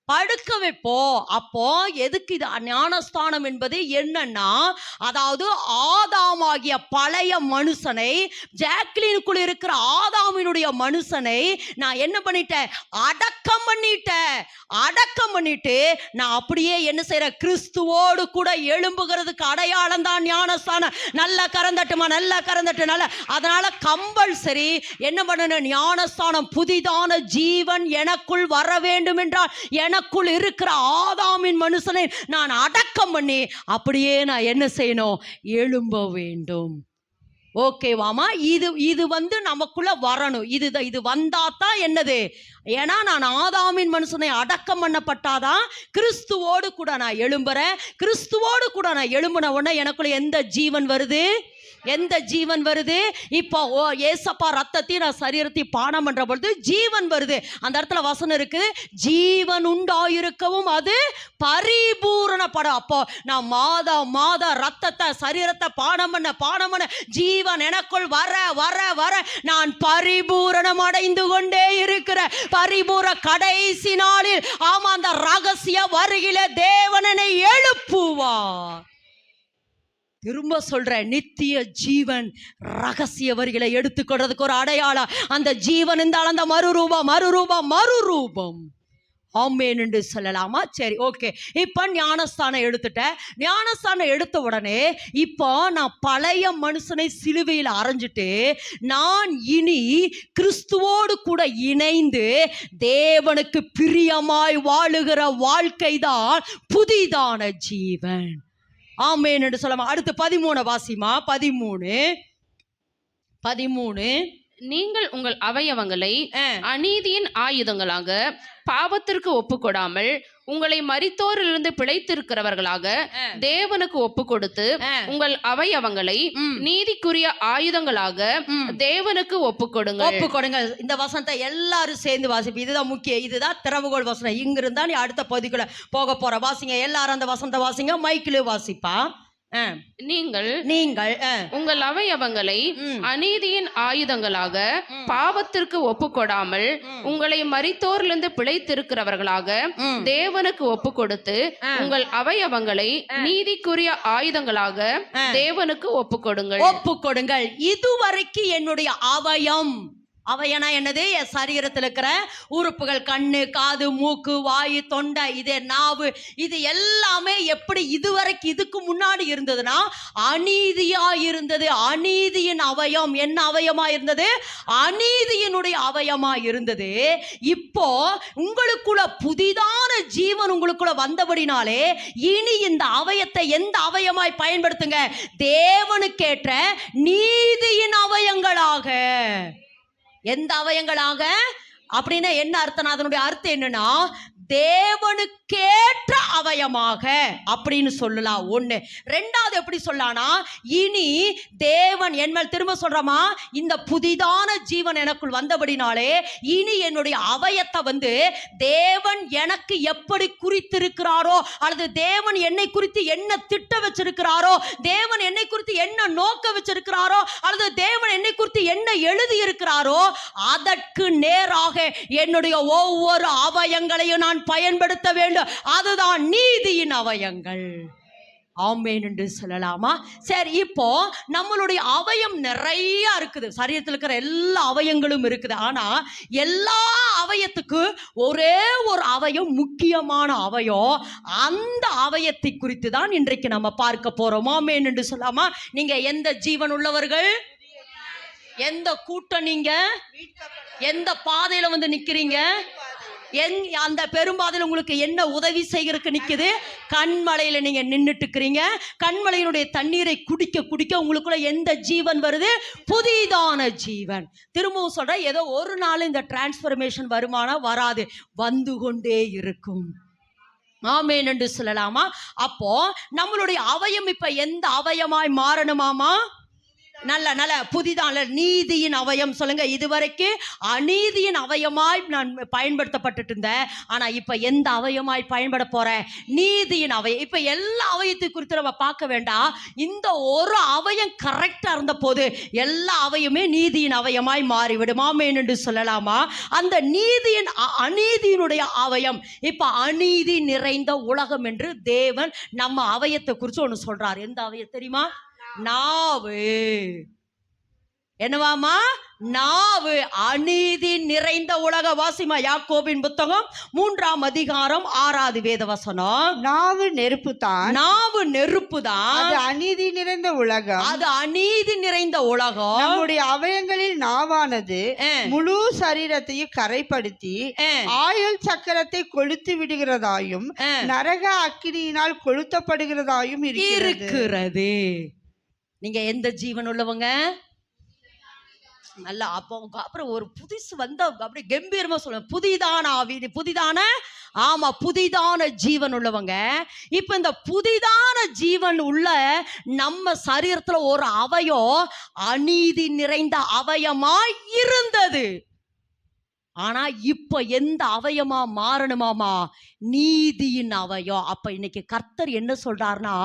படுக்க வைப்போம். அப்போ எதுக்கு இது ஞானஸ்தானம் என்பது என்னன்னா, அதாவது ஆதாமாகிய பழைய மனுஷனை, ஜாக்லினுக்குள் இருக்கிற ஆதாமினுடைய மனுஷனை நான் என்ன பண்ணிட்டேன்? அடக்கம் பண்ணிட்டு நான் அப்படியே என்ன செய்யறேன்? கிறிஸ்துவோடு கூட எழும்புகிறதுக்கு அடையாளம் தான் ஞானஸ்தானம். நல்லா கறந்தட்டுமா? நல்லா கறந்தட்டு. நல்ல அதனால கம்பல்சரி என்ன பண்ணணும்? ஞானஸ்தானம். புதிதான ஜீவன் எனக்குள் வர வேண்டும் என்றால் எனக்குள் இருக்கிற ஆதாமின் மனுஷனை நான் அடக்கம் பண்ணி அப்படியே நான் என்ன செய்யணும்? எழும்ப வேண்டும். ஓகேவாமா? இது வந்து நமக்குள்ள வரணும். இது வந்தாதான் என்னது? ஏன்னா நான் ஆதாமின் மனுஷனை அடக்கம் பண்ணப்பட்டாதான் கிறிஸ்துவோடு கூட நான் எழும்புறேன். கிறிஸ்துவோடு கூட நான் எழும்புன உடனே எனக்குள்ள எந்த ஜீவன் வருது? எந்த ஜீவன் வருது? இப்போ ஏசப்பா ரத்தத்தை நான் சரீரத்தை பானம் பண்ற பொழுது ஜீவன் வருது. அந்த இடத்துல வசனம் இருக்கு, ஜீவன் உண்டாயிருக்கவும் அது பரிபூரணப்படும். அப்போ நான் மாத ரத்தத்தை சரீரத்தை பானம் பண்ண ஜீவன் எனக்குள் வர வர வர நான் பரிபூரணம் அடைந்து கொண்டே இருக்கிற பரிபூர கடைசி நாளில் ஆமா அந்த ரகசிய வருகில தேவனனை எழுப்புவார். திரும்ப சொல்ற, நித்திய ஜீவன் ரகசிய வரிகளை எடுத்துக்கொள்றதுக்கு ஒரு அடையாளம் அந்த ஜீவன் இருந்தால் அந்த மறுரூபம் ஆமேன் என்று சொல்லலாமா? சரி, ஓகே. இப்போ ஞானஸ்தானம் எடுத்துட்டேன். ஞானஸ்தானம் எடுத்த உடனே இப்போ நான் பழைய மனுஷனை சிலுவையில் அரைஞ்சிட்டு நான் இனி கிறிஸ்துவோடு கூட இணைந்து தேவனுக்கு பிரியமாய் வாழுகிற வாழ்க்கை தான் புதிதான ஜீவன். ஆமென் என்று சொல்லலாம். அடுத்து 13 வாசிமா. 13 நீங்கள் உங்கள் அவயவங்களை அநீதியின் ஆயுதங்களாக பாவத்திற்கு ஒப்புக்கொடாமல் உங்களை மரித்தோரிலிருந்து பிழைத்திருக்கிறவர்களாக தேவனுக்கு ஒப்பு கொடுத்து உங்கள் அவயவங்களை நீதிக்குரிய ஆயுதங்களாக தேவனுக்கு ஒப்புக்கொடுங்க. இந்த வசனத்தை எல்லாரும் சேர்ந்து வாசிப்பு. இதுதான் முக்கியம். இதுதான் திறவுகோல் வசனம். இங்கிருந்தா நீ அடுத்த பகுதிக்குள்ள போக போற. வாசிங்க எல்லாரும் அந்த வசனத்தை வாசிங்க. மைக்கிலே வாசிப்பா. நீங்கள் உங்கள் அவயவங்களை அநீதியின் ஆயுதங்களாக பாவத்திற்கு ஒப்புக்கொடாமல் உங்களை மரித்தோரிலிருந்து பிழைத்திருக்கிறவர்களாக தேவனுக்கு ஒப்பு கொடுத்து உங்கள் அவயவங்களை நீதிக்குரிய ஆயுதங்களாக தேவனுக்கு ஒப்புக்கொடுங்கள். இதுவரைக்கும் என்னுடைய அவயனா என்னது? என் சரீரத்தில் இருக்கிற உறுப்புகள், கண்ணு, காது, மூக்கு, வாயு, தொண்டை, இதே நாவு, இது எல்லாமே எப்படி இதுவரைக்கும் இதுக்கு முன்னாடி இருந்ததுன்னா அநீதியா இருந்தது. அநீதியின் அவயம். என்ன அவயமா இருந்தது? அநீதியினுடைய அவயமா இருந்தது. இப்போ உங்களுக்குள்ள புதிதான ஜீவன் உங்களுக்குள்ள வந்தபடினாலே இனி இந்த அவயத்தை எந்த அவயமாய் பயன்படுத்துங்க? தேவனுக்கேற்ற நீதியின் அவயங்களாக. எந்த அவயங்களாக அப்படின்னா என்ன அர்த்தம்? அதனுடைய அர்த்தம் என்னன்னா தேவனுக்கேற்ற அவயமாக அப்படின்னு சொல்லலாம். ஒண்ணு. ரெண்டாவது எப்படி சொல்லலாம்னா இனி தேவன் என்மேல், திரும்ப சொல்றமா, இந்த புதிதான ஜீவன் எனக்குள் வந்தபடினாலே இனி என்னுடைய அவயத்தை வந்து தேவன் எனக்கு எப்படி குறித்திருக்கிறாரோ அல்லது தேவன் என்னை குறித்து என்ன திட்ட வச்சிருக்கிறாரோ, தேவன் என்னை குறித்து என்ன நோக்க வச்சிருக்கிறாரோ அல்லது தேவன் என்னை குறித்து என்ன எழுதி இருக்கிறாரோ அதற்கு நேராக என்னுடைய ஒவ்வொரு அவயங்களையும் நான் பயன்படுத்த வேண்டும். அதுதான் நீதியின் அவயங்கள். ஆமென் என்று சொல்லலாமா? சரி, இப்போ நம்மளுடைய அவயம் நிறைய இருக்குது. சரீரத்தில் இருக்கிற எல்லா அவயங்களும் இருக்குது. ஆனா எல்லா அவயத்துக்கு ஒரே ஒரு அவயம் முக்கியமான அவயம். அந்த அவயத்தை குறித்து தான் இன்றைக்கு நம்ம பார்க்க போறோம். ஆமென் என்று சொல்லலாமா? நீங்க எந்த ஜீவன் உள்ளவர்கள்? எந்த கூட்டம்? நீங்க எந்த பாதையில வந்து நிக்கிறீங்க? அந்த பெரும்பாதையில் உங்களுக்கு என்ன உதவி செய்கிறதுக்கு நிக்குது? கண்மலையில நீங்க நின்றுட்டு இருக்கிறீங்க. கண்மலையினுடைய தண்ணீரை குடிக்க குடிக்க உங்களுக்குள்ள எந்த ஜீவன் வருது? புதிதான ஜீவன். திரும்பவும் சொல்ற, ஏதோ ஒரு நாள் இந்த டிரான்ஸ்பர்மேஷன் வருமானா? வராது, வந்து கொண்டே இருக்கும். ஆமென் என்று சொல்லலாமா? அப்போ நம்மளுடைய அவயம் இப்ப எந்த அவயமாய் மாறணுமாமா? நல்ல புதிதான நீதியின் அவயம். சொல்லுங்க. இதுவரைக்கும் அநீதியின் அவயமாய் நான் பயன்படுத்தப்பட்டு இருந்தேன். ஆனா இப்ப எந்த அவயமாய் பயன்பட போறேன்? நீதியின் அவயம். இப்ப எல்லா அவயத்தை குறித்து நம்ம பார்க்க வேண்டாம். இந்த ஒரு அவயம் கரெக்டா இருந்த போது எல்லா அவயமே நீதியின் அவயமாய் மாறிவிடும். ஆமென் என்று சொல்லலாமா? அந்த நீதியின் அநீதியினுடைய அவயம். இப்ப அநீதி நிறைந்த உலகம் என்று தேவன் நம்ம அவயத்தை குறித்து ஒண்ணு சொல்றாரு. எந்த அவயம் தெரியுமா? நாவு. என்னவாமா? நாவு. அநீதி நிறைந்த உலக. வாசிமா யாக்கோபின் புத்தகம் 3ஆம் அதிகாரம் 6வது வேதவசனம். நாவு நெருப்புதான். நாவு நெருப்புதான். அது அநீதி நிறைந்த உலகம். அது அநீதி நிறைந்த உலகம். நம்முடைய அவயங்களில் நாவானது முழு சரீரத்தையும் கரைப்படுத்தி ஆயுள் சக்கரத்தை கொளுத்து விடுகிறதாயும் நரக அக்கினியினால் கொளுத்தப்படுகிறதாயும் இருக்கிறது. நீங்க எந்த ஜீவன் உள்ளவங்க? நல்லா அப்போ அப்புறம் ஒரு புதுசு வந்த அப்படியே கம்பீரமா சொல்லுவேன், புதிதான ஆவி, புதிதான ஆமா புதிதான ஜீவன் உள்ளவங்க. இப்ப இந்த புதிதான ஜீவன் உள்ள நம்ம சரீரத்துல ஒரு அவயம் அநீதி நிறைந்த அவயமாய் இருந்தது. ஆனா இப்ப எந்த அவயமா மாறணுமாமா? நீதியின் அவயம். அப்ப இன்னைக்கு கர்த்தர் என்ன சொல்றாருன்னா,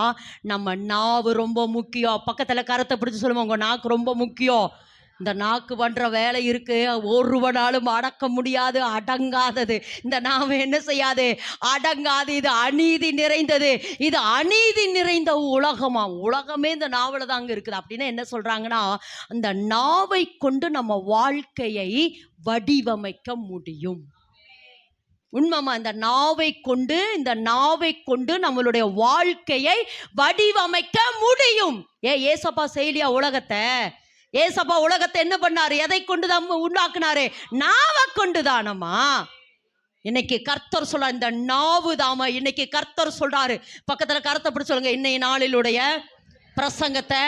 நம்ம நாவு ரொம்ப முக்கியம். பக்கத்துல கரத்தை பிடிச்சு சொல்லுவோம், உங்க நாக்கு ரொம்ப முக்கியம். இந்த நாக்கு பண்ற வேலை இருக்கு, ஒருவனாலும் அடக்க முடியாது, அடங்காதது. இந்த நாம என்ன செய்யாது? அடங்காது. இது அநீதி நிறைந்தது, இது அநீதி நிறைந்த உலகமா. உலகமே இந்த நாவல தாங்க இருக்குது. அப்படின்னா என்ன சொல்றாங்கன்னா, அந்த நாவை கொண்டு நம்ம வாழ்க்கையை வடிவமைக்க முடியும். உண்மைமா? இந்த நாவை கொண்டு நம்மளுடைய வாழ்க்கையை வடிவமைக்க முடியும். ஏசப்பா செய்யலையா உலகத்தை? ஏசப்பா உலகத்தை என்ன பண்ணாரு? எதை கொண்டு தான் உண்டாக்குனாரு? நாவை கொண்டுதானம்மா. இன்னைக்கு கர்த்தர் சொல்ற இந்த நாவு தாமா. இன்னைக்கு கர்த்தர் சொல்றாரு, பக்கத்துல கருத்தை பிடிச்சு சொல்லுங்க, இன்னைய நாளிலுடைய பிரசங்கத்தை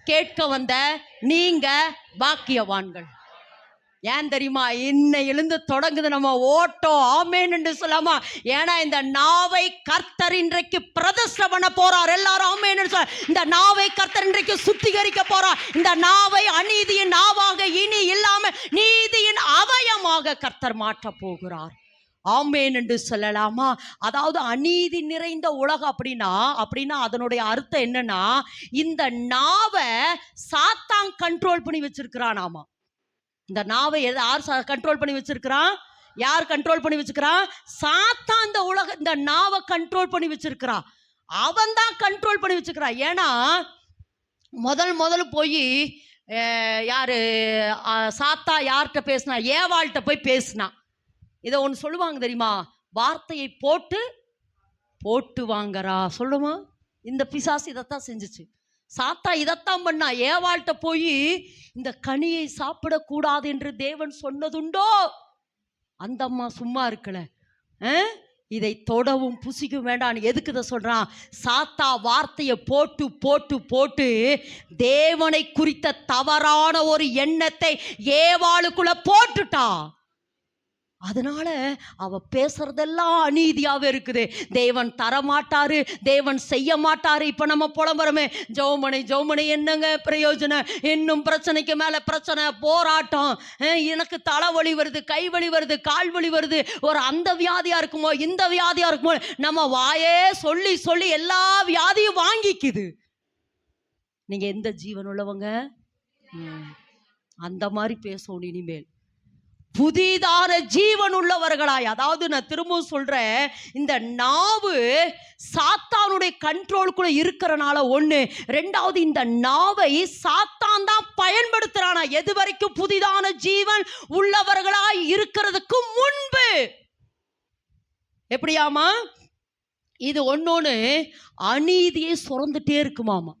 கேட்க வந்த நீங்க பாக்கியவான்கள். ஏன் தெரியுமா? இன்னையிலிருந்து தொடங்குது நம்ம ஓட்டம். ஆமேன் என்று சொல்லாமா? ஏன்னா இந்த நாவை கர்த்தர் இன்றைக்கு பிரதிஷ்டை பண்ண போறார். எல்லாரும் ஆமேன் என்று சொல்ல. இந்த நாவை கர்த்தர் இன்றைக்கு சுத்திகரிக்க போறார். இந்த நாவை அநீதியின் நாவாக இனி இல்லாம நீதியின் அவயமாக கர்த்தர் மாற்ற போகிறார். ஆமேன் என்று சொல்லலாமா? அதாவது அநீதி நிறைந்த உலகம் அப்படின்னா அதனுடைய அர்த்தம் என்னன்னா, இந்த நாவை சாத்தான் கண்ட்ரோல் பண்ணி வச்சிருக்கிறானாமா. இந்த நாவை யார் கண்ட்ரோல் பண்ணி வச்சிருக்கிறான்? யார் கண்ட்ரோல் பண்ணி வச்சிருக்கிறான்? சாத்தான் இந்த இந்த நாவை கண்ட்ரோல் பண்ணி வச்சிருக்கிறான். அவன் தான் கண்ட்ரோல் பண்ணி வச்சிருக்கிறான். ஏன்னா முதல் போய் யாரு சாத்தா யார்கிட்ட பேசினா? ஏவாள்கிட்ட போய் பேசினா. இதை ஒன்று சொல்லுவாங்க தெரியுமா? வார்த்தையை போட்டு வாங்கறா சொல்லுமா? இந்த பிசாசு இதைத்தான் செஞ்சுச்சு. சாத்தா இதைத்தான் பண்ணா. ஏவாள்கிட்ட போய் இந்த கனியை சாப்பிடக்கூடாது என்று தேவன் சொன்னதுண்டோ? அந்த அம்மா சும்மா இருக்கல, இதை தொடவும் புசிக்கும் வேண்டாம். எதுக்கு இதை சொல்றான்? சாத்தா வார்த்தையை போட்டு தேவனை குறித்த தவறான ஒரு எண்ணத்தை ஏவாளுக்குள்ள போட்டுட்டா. அதனால அவ பேசுறதெல்லாம் அநீதியாவே இருக்குது. தேவன் தரமாட்டாரு, தேவன் செய்ய மாட்டாரு. இப்ப நம்ம புலம்புறமே, ஜெபமணி என்னங்க பிரயோஜனம்? இன்னும் பிரச்சனைக்கு மேல பிரச்சனை, போராட்டம். எனக்கு தலைவலி வருது, கை வலி வருது, கால் வலி வருது, ஒரு அந்த வியாதியா இருக்குமோ, இந்த வியாதியா இருக்குமோ. நம்ம வாயே சொல்லி எல்லா வியாதியும் வாங்கிக்குது. நீங்க எந்த ஜீவன் உள்ளவங்க? அந்த மாதிரி பேசணும் இனிமேல். புதிதான ஜீவன் உள்ளவர்களாய். அதாவது நான் திரும்பவும் சொல்றேன், இந்த நாவு சாத்தானுடைய கண்ட்ரோலுக்குள்ள இருக்கிறனால ஒண்ணு. ரெண்டாவது, இந்த நாவை சாத்தான் தான் பயன்படுத்துறானா. எது வரைக்கும்? புதிதான ஜீவன் உள்ளவர்களாய் இருக்கிறதுக்கு முன்பு. எப்படியாமா? இது ஒன்னொன்னு அநீதியை சுரந்துட்டே இருக்குமாமா.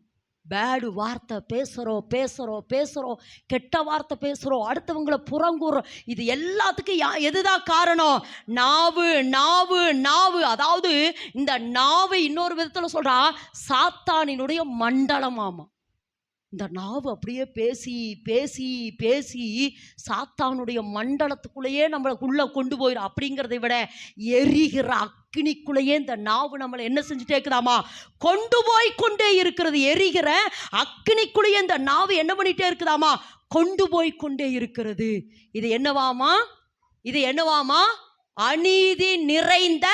பேடு வார்த்தை பேசுகிறோம், கெட்ட வார்த்தை பேசுகிறோம், அடுத்தவங்களை புறங்கூறோம். இது எல்லாத்துக்கும் எதுதான் காரணம்? நாவு. அதாவது இந்த நாவை இன்னொரு விதத்தில் சொல்றா, சாத்தானினுடைய மண்டலமாமா. இந்த நாவு அப்படியே பேசி சாத்தானுடைய மண்டலத்துக்குள்ளேயே நம்மளை உள்ள கொண்டு போயிடும். அப்படிங்கிறதை விட எரிகிற அக்கினிக்குள்ளேயே இந்த நாவு நம்மளை என்ன செஞ்சுட்டே இருக்குதாமா? கொண்டு போய் கொண்டே இருக்கிறது. எரிகிற அக்கினிக்குள்ளேயே இந்த நாவு என்ன பண்ணிட்டே இருக்குதாமா? கொண்டு போய் கொண்டே இருக்கிறது. இது என்னவாமா? அநீதி நிறைந்த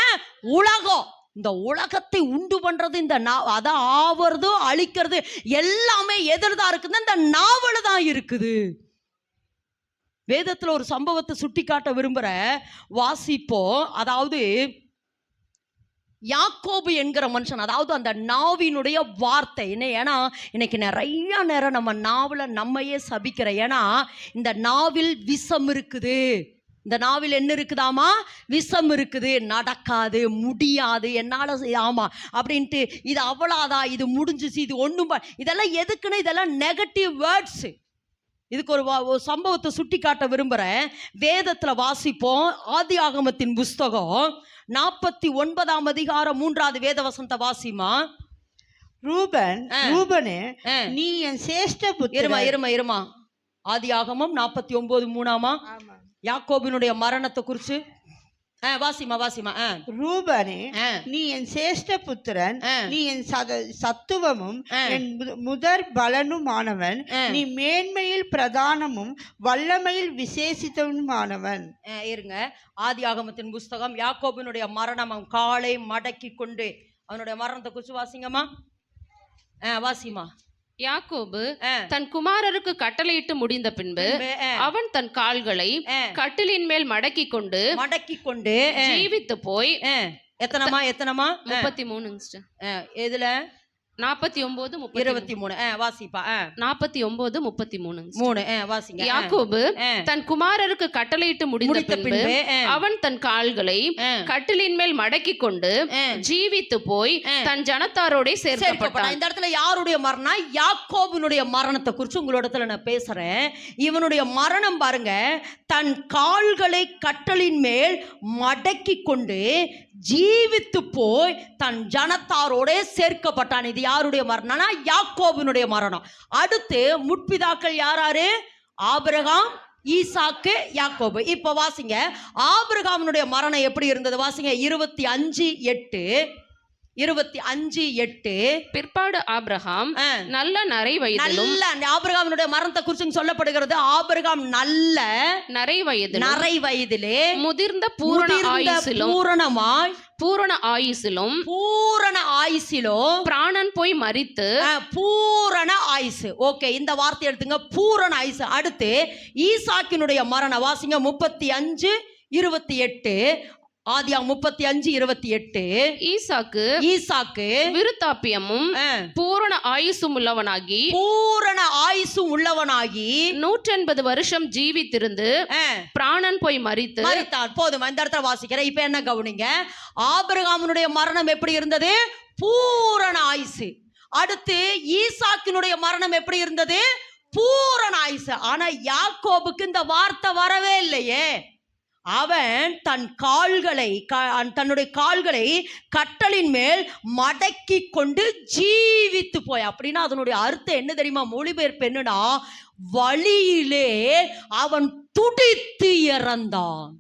உலகம். இந்த உலகத்தை உண்டு பண்றது இந்த அதான் ஆவறது, அழிக்கிறது எல்லாமே எதிர்தான் இருக்குது, இந்த நாவல தான் இருக்குது. வேதத்துல ஒரு சம்பவத்தை சுட்டி காட்ட விரும்புற வாசிப்போம். அதாவது யாக்கோபு என்கிற மனுஷன், அதாவது அந்த நாவினுடைய வார்த்தை என்ன. ஏன்னா இன்னைக்கு நிறைய நேரம் நம்ம நாவல நம்மையே சபிக்கிற. ஏன்னா இந்த நாவில் விஷம் இருக்குது. இந்த நாவில் என்ன இருக்குதாமா? விஷம் இருக்குது. நடக்காது, முடியாது, என்னால் ஆமா அப்படின்ட்டு, இது அவ்வளோதா, இது முடிஞ்சிச்சு, இது ஒன்றும் இதெல்லாம் எதுக்குன்னு? இதெல்லாம் நெகட்டிவ் வேர்ட்ஸு. இதுக்கு ஒரு சம்பவத்தை சுட்டி காட்ட விரும்புகிறேன். வேதத்தில் வாசிப்போம். ஆதியாகமத்தின் புஸ்தகம் 49ஆம் அதிகாரம் 3வது வேத வசனத்தை வாசிமா. ரூபனே, நீ என் சேஷ்ட புத்திரன். இருமா ஆதியாகமம் 49:3 ஆமா. யாக்கோபினுடைய மரணத்தை குறிச்சு வாசிமா. ரூபனே, நீ என் சேஷ்ட புத்திரன், நீ என் சத்துவமும் என் முதற் பலனுமானவன், நீ மேன்மையில் பிரதானமும் வல்லமையில் விசேஷித்தவனுமானவன். இருங்க, ஆதியாகமத்தின் புஸ்தகம் யாக்கோபினுடைய மரணம், அவன் காலை மடக்கி கொண்டு அவனுடைய மரணத்தை குறிச்சு வாசிங்கம்மா. வாசிமா. யாக்கோபு தன் குமாரருக்கு கட்டளையிட்டு முடிந்த பின்பு அவன் தன் கால்களை கட்டிலின் மேல் மடக்கி கொண்டு ஜீவித்து போய் எத்தனமா 33 எதுல 49:23 வாசிப்பா. 49:33 வாசிங்க. யாக்கோபு தன் குமாரருக்கு கட்டளையிட்டு முடிந்த பின்பு அவன் தன் கால்களை கட்டிலின் மேல் மடக்கி கொண்டு ஜீவித்து போய் தன் ஜனத்தாரோட சேர்க்கப்பட்டான். இந்த இடத்துல யாருடைய மரணம்? யாக்கோபினுடைய மரணத்தை குறித்து உங்களிடத்துல நான் பேசுறேன். இவனுடைய மரணம் பாருங்க, தன் கால்களை கட்டலின் மேல் மடக்கி கொண்டு ஜீவித்து போய் தன் ஜனத்தாரோட சேர்க்கப்பட்டான். இது யாருடைய மரணம்னா யாக்கோபினுடைய மரணம். அடுத்து முற்பிதாக்கள் யாராரு? ஆபிரகாம், ஈசாக்கு, யாக்கோபு. இப்ப வாசிங்க, ஆபிரகாமினுடைய மரணம் எப்படி இருந்தது வாசிங்க. 25:8 பிற்பாடு ஆபிரகாம் நல்ல நரை வயதிலும், ஆபிரகாமினுடைய மரணத்தை குறித்து சொல்லப்படுகிறது. ஆபிரகாம் நல்ல நரை வயதிலே முதிர்ந்த பூரண ஆயுசிலும் பிராணன் போய் மரித்து பூரண ஆயுசு. ஓகே, இந்த வார்த்தை எடுத்துங்க, பூரண ஆயுசு. அடுத்து ஈசாக்கினுடைய மரணம் வாசிங்க. 35:28 ஆதியாகமம் 35:28 ஈசாக்கு விருத்தாப்பியமும் பூரண ஆயுசும் உள்ளவனாகி 180 வருஷம் ஜீவித்திருந்து பிராணன் போய் மரித்தான். போதும், இந்த இடத்துல வாசிக்கிறேன். இப்ப என்ன கவனிங்க, ஆபிரகாமினுடைய மரணம் எப்படி இருந்தது? பூரண ஆயுசு. அடுத்து ஈசாக்கினுடைய மரணம் எப்படி இருந்தது? பூரண ஆயுசு. ஆனா யாக்கோபுக்கு இந்த வார்த்தை வரவே இல்லையே. அவன் தன்னுடைய கால்களை கட்டலின் மேல் மடக்கி கொண்டு ஜீவித்து போய். அப்படின்னா அதனுடைய அர்த்தம் என்ன தெரியுமா? மொழிபெயர்ப்பு என்னன்னா, வழியிலே அவன் துடித்து இறந்தான்.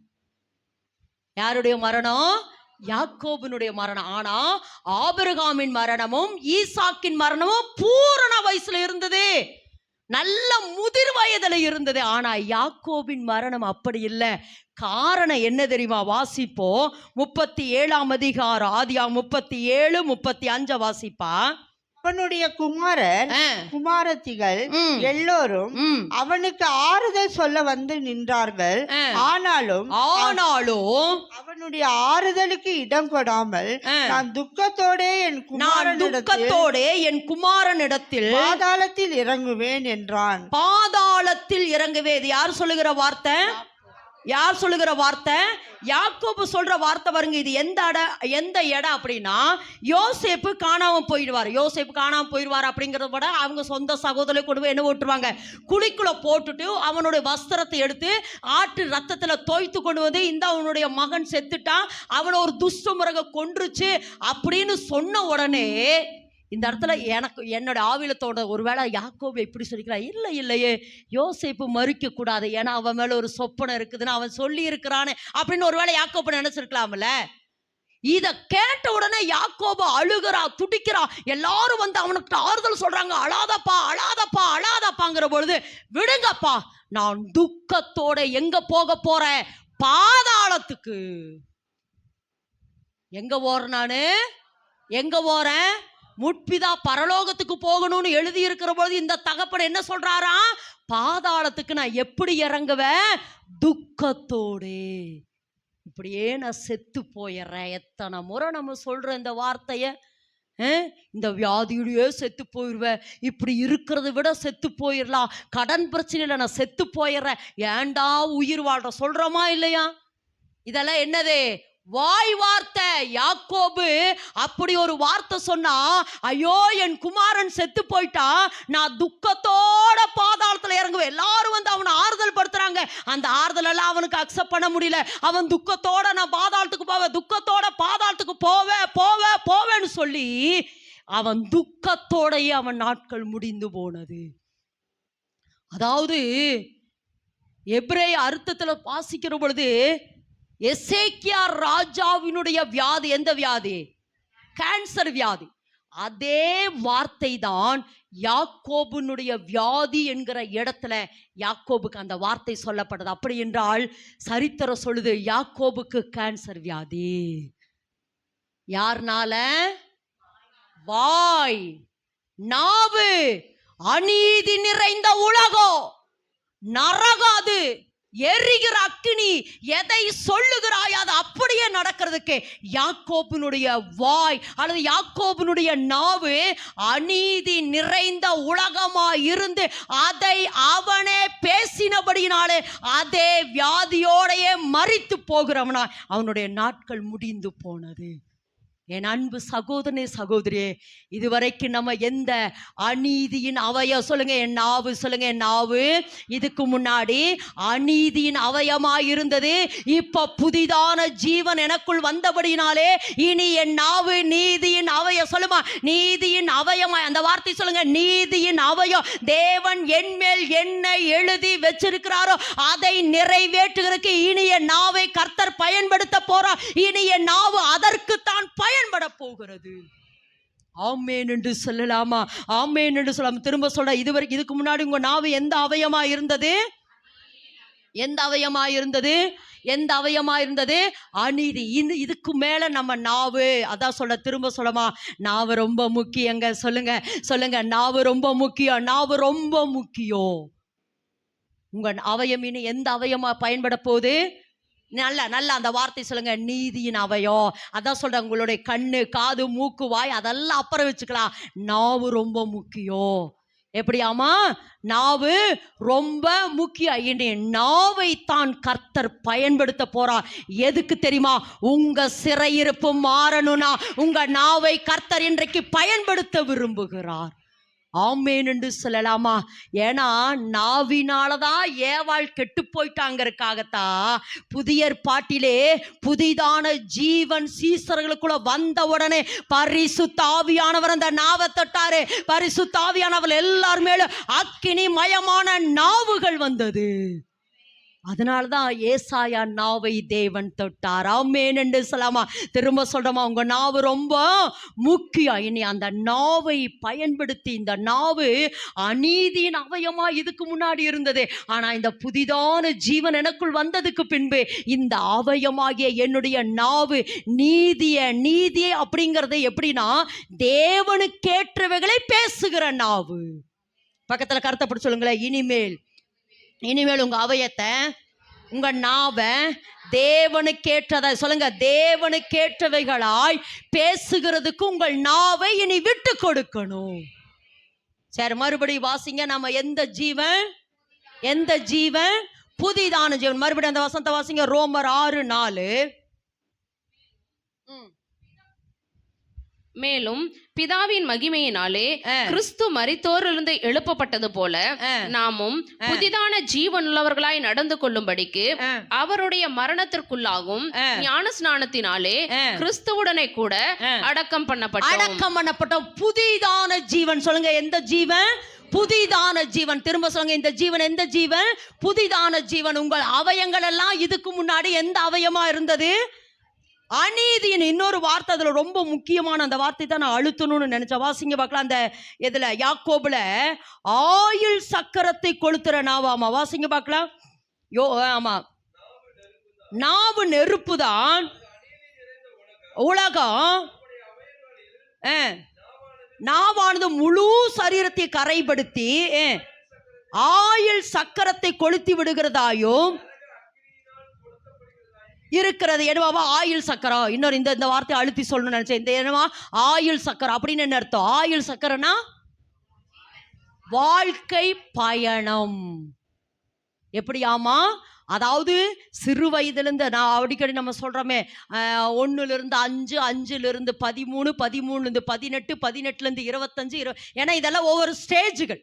யாருடைய மரணம்? யாக்கோபினுடைய மரணம். ஆனா ஆபிரகாமின் மரணமும் ஈசாக்கின் மரணமும் பூரண வயசுல இருந்தது, நல்ல முதிர் வயதுல இருந்தது. ஆனா யாக்கோபின் மரணம் அப்படி இல்லை. காரணம் என்ன தெரியுமா? வாசிப்போம். 37ஆம் அதிகாரம் ஆதியாகமம் 37:35 வாசிப்பா. அவனுடைய குமாரத்திகள் எல்லோரும் அவனுக்கு ஆறுதல் சொல்ல வந்து நின்றார்கள். ஆனாலும் அவனுடைய ஆறுதலுக்கு இடம் கொடாமல் நான் துக்கத்தோடே என் குமாரனிடத்தில் பாதாளத்தில் இறங்குவேன் என்றான். பாதாளத்தில் இறங்குவேன். இது யார் சொல்லுகிற வார்த்தை? யாக்கோபு சொல்ற வார்த்தை பாருங்க. இது எந்த இடம் அப்படின்னா, யோசேப்பு காணாம போயிடுவார் அப்படிங்கறத விட அவங்க சொந்த சகோதரரை கொண்டு போய் என்ன ஓட்டுருவாங்க, குழிக்குள்ள போட்டுட்டு அவனுடைய வஸ்திரத்தை எடுத்து ஆட்டு ரத்தத்துல தோய்த்து கொண்டு வந்து, இந்த அவனுடைய மகன் செத்துட்டான், அவனை ஒரு துஷ்ட மிருகம் கொன்றுச்சு அப்படின்னு சொன்ன உடனே இந்த இடத்துல என்னோட ஆவிலத்தோட ஒருவேளை யாக்கோபு எப்படி சொல்லிக்கிறான், இல்லையே யோசேப்பு மறிக்க கூடாது, ஏன்னா அவன் மேல ஒரு சொப்பனை இருக்குதுன்னு அவன் சொல்லி இருக்கிறானே அப்படின்னு ஒருவேளை யாக்கோபு நினைச்சிருக்கலாம்ல. இத கேட்ட உடனே யாக்கோபு அழுகிறா, துடிக்கிறா. எல்லாரும் வந்து அவனுக்கு ஆறுதல் சொல்றாங்க, அழாதப்பாங்கிற பொழுது, விடுங்கப்பா, நான் துக்கத்தோட எங்க போக போறேன்? பாதாளத்துக்கு. எங்க போறேன்? முற்பிதா பரலோகத்துக்கு போகணும்னு எழுதி இருக்கிற போது இந்த தகப்பன் என்ன சொல்றாரா? பாதாளத்துக்கு நான் எப்படி இறங்குவேன்? துக்கத்தோடே. இப்படியே நான் செத்து போயிடுறேன். எத்தனை முறை நம்ம சொல்ற இந்த வார்த்தைய, இந்த வியாதியுடையே செத்து போயிடுவேன், இப்படி இருக்கிறத விட செத்து போயிடலாம், கடன் பிரச்சனையில நான் செத்து போயிடுறேன், ஏண்டா உயிர் வாழ்ற சொல்றோமா இல்லையா? இதெல்லாம் என்னது? வாய் வார்த்தை. யாக்கோபு அப்படி ஒரு வார்த்தை சொன்னா, ஐயோ என் குமாரன் செத்து போயிட்டா, நான் துக்கத்தோட பாதாளத்துல இறங்குவேன். எல்லாரும் வந்து அவனை ஆறுதல் படுத்துறாங்க. அந்த ஆறுதல் எல்லாம் அவனுக்கு அக்செப்ட் பண்ண முடியல. அவன் துக்கத்தோட நான் பாதாளத்துக்கு போவேன், துக்கத்தோட பாதாளத்துக்கு போவேன்னு சொல்லி அவன் துக்கத்தோடையே அவன் நாட்கள் முடிந்து போனது. அதாவது எபிரேய அர்த்தத்துல வாசிக்கிற பொழுது எசேக்கியா ராஜாவினுடைய வியாதி எந்த வியாதி? கேன்சர் வியாதி. அதே வார்த்தை தான் யாக்கோபுனுடைய வியாதி என்கிற இடத்துல யாக்கோபுக்கு அந்த வார்த்தை சொல்லப்பட்டது. அப்படி என்றால் சரித்திரம் சொல்லுது, யாக்கோபுக்கு கேன்சர் வியாதி. யார்னால? வாய், நாவு, அநீதி நிறைந்த உலகம், நரகம், அது எரிகிற அக்கினி. எதை சொல்லுகிறாய் அது அப்படியே நடக்கிறதுக்கு யாக்கோபினுடைய வாய் அல்லது யாக்கோபினுடைய நாவு அநீதி நிறைந்த உலகமாய் இருந்து அதை அவனே பேசினபடியினாலே அதே வியாதியோடையே மரித்து போகிறவனா அவனுடைய நாட்கள் முடிந்து போனது. என் அன்பு சகோதரனே சகோதரியே, இதுவரைக்கும் நம்ம எந்த அநீதியின் அவயம் சொல்லுங்க, என் நாவு சொல்லுங்க, என் நாவு இதுக்கு முன்னாடி அநீதியின் அவயமாய் இருந்தது. இப்ப புதிதான ஜீவன் எனக்குள் வந்தபடினாலே இனி என் நாவு நீதியின் அவயம். சொல்லுமா, நீதியின் அவயமாய். அந்த வார்த்தை சொல்லுங்க, நீதியின் அவயம். தேவன் என் மேல் என்ன எழுதி வச்சிருக்கிறாரோ அதை நிறைவேற்றுகிறதுக்கு இனி என் நாவை கர்த்தர் பயன்படுத்த போறார். இனி என் நாவு அதற்குத்தான் பயன்பட போகிறது. ஆமென் என்று சொல்லலாமா? ஆமென் என்று சொல்லலாம். திரும்ப சொல்ற, இதுவரைக்கும் இதுக்கு முன்னாடி உங்க நாவு எந்த அவயமா இருந்தது? எந்த அவயமா இருந்தது? எந்த அவயமா இருந்தது? அநீதி. இதுக்கு மேல நம்ம நாவு, அதான் சொல்ல, திரும்ப சொல்லமா, நாவு ரொம்ப முக்கியங்க. சொல்லுங்க சொல்லுங்க, நாவு ரொம்ப முக்கியம். நாவு ரொம்ப முக்கியம். உங்க அவயம் இனி எந்த அவயமா பயன்பட போகுது? நல்ல அந்த வார்த்தை சொல்லுங்க, நீதியின் அவயம். அதான் சொல்றேன், உங்களுடைய கண்ணு, காது, மூக்கு, வாய் அதெல்லாம் அப்புறம் வச்சுக்கலாம். நாவு ரொம்ப முக்கியம். எப்படியாமா? நாவு ரொம்ப முக்கியம். இனி நாவை தான் கர்த்தர் பயன்படுத்த போறார். எதுக்கு தெரியுமா? உங்க சிறையிருப்பு மாறணும்னா உங்க நாவை கர்த்தர் இன்றைக்கு பயன்படுத்த விரும்புகிறார். ஆமென் என்று சொல்லலாமா? ஏன்னா நாவினாலதான் ஏவாள் கெட்டு போயிட்டாங்கிறதுக்காகத்தான் புதிய ஏற்பாட்டிலே புதிதான ஜீவன் சீசர்களுக்குள்ள வந்த உடனே பரிசுத்த ஆவியானவர் அந்த நாவை தொட்டாரு. பரிசுத்த ஆவியானவர் எல்லார் மேலும் அக்கினி மயமான நாவுகள் வந்தது. அதனால்தான் ஏசாயா நாவை தேவன் தொட்டார். ஆமென் என்று சொல்லலாமா? திரும்ப சொல்றோமா, உங்க நாவு ரொம்ப முக்கியம். இனி அந்த நாவை பயன்படுத்தி, இந்த நாவு அநீதியின் அவயமா இதுக்கு முன்னாடி இருந்தது. ஆனா இந்த புதிதான ஜீவன் எனக்குள் வந்ததுக்கு பின்பு இந்த அவயமாகிய என்னுடைய நாவு நீதியே அப்படிங்கறது எப்படின்னா, தேவனுக்கேற்றவைகளை பேசுகிற நாவு. பக்கத்துல கருத்தப்பட்டு சொல்லுங்களேன், இனிமேல் உங்க அவயத்தை, உங்க நாவை தேவனுக்கேற்றதை சொல்லுங்க, தேவனுக்கேற்றவைகளாய் பேசுகிறதுக்கு உங்கள் நாவை இனி விட்டு கொடுக்கணும். சரி, மறுபடியும் வாசிங்க. நம்ம எந்த ஜீவன்? புதிதான ஜீவன். மறுபடியும் அந்த வசனத்தை வாசிங்க, ரோமர் 6:4. மேலும் பிதாவின் மகிமையினாலே கிறிஸ்து மரித்தோரிலிருந்து எழுப்பப்பட்டது போல நாமும் புதிதான ஜீவன் உள்ளவர்களாய் நடந்து கொள்ளும்படிக்கு அவருடைய மரணத்திற்குள்ளாகும் ஞான ஸ்நானத்தினாலே கிறிஸ்துவுடனே கூட அடக்கம் பண்ணப்பட்டோம். புதிதான ஜீவன். சொல்லுங்க, எந்த ஜீவன்? புதிதான ஜீவன். திரும்ப சொல்லுங்க, இந்த ஜீவன் எந்த ஜீவன்? புதிதான ஜீவன். உங்கள் அவயங்கள் எல்லாம் இதுக்கு முன்னாடி எந்த அவயமா இருந்தது? அநீதியின். இன்னொரு வார்த்தை அதுல ரொம்ப முக்கியமான அந்த வார்த்தை தான் நான் அழுத்தணும்னு நினைச்சேன். வாசிங்க பார்க்கலாம். அந்த இதுல யாக்கோபுல ஆயுள் சக்கரத்தை கொளுத்துற நாவாமா. வாசிங்க பார்க்கலாம். ஆமா, நாவு நெருப்பு தான் உலகம். நாவானது முழு சரீரத்தை கரைப்படுத்தி ஆயுள் சக்கரத்தை கொளுத்தி விடுகிறதாயும் இருக்கிறது. என்னவா? ஆயுள் சக்கரம். இன்னொரு இந்த வார்த்தையை அழுத்தி சொல்லணும்னு நினைச்சேன். இந்த என்னவா? ஆயுள் சக்கரம். அப்படின்னு என்ன அர்த்தம்? ஆயுள் சக்கரம்னா வாழ்க்கை பயணம். எப்படியாமா? அதாவது சிறு வயதிலிருந்து, நான் அடிக்கடி நம்ம சொல்றோமே, 1லிருந்து 5, 5லிருந்து 13, 13லிருந்து 18, 18லிருந்து 25, ஏன்னா இதெல்லாம் ஒவ்வொரு ஸ்டேஜுகள்.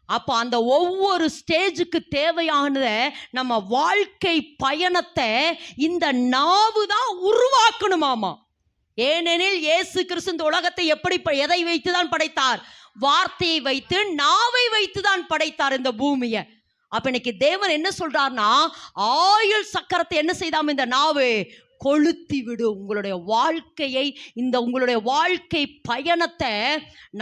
அப்போ அந்த ஒவ்வொரு ஸ்டேஜுக்கு தேவையானத நம்ம வாழ்க்கை பயணத்தை இந்த நாவு தான் உருவாக்கணுமாமா. ஏனெனில் இயேசு கிறிஸ்து இந்த உலகத்தை எதை வைத்துதான் படைத்தார்? வார்த்தையை வைத்து, நாவை வைத்து தான் படைத்தார் இந்த பூமியை. அப்ப இன்னைக்கு தேவன் என்ன சொல்றார்னா, ஆயுள் சக்கரத்தை என்ன செய்தாம இந்த நாவு கொளுத்தி விடு. உங்களுடைய வாழ்க்கையை, இந்த உங்களுடைய வாழ்க்கை பயணத்தை,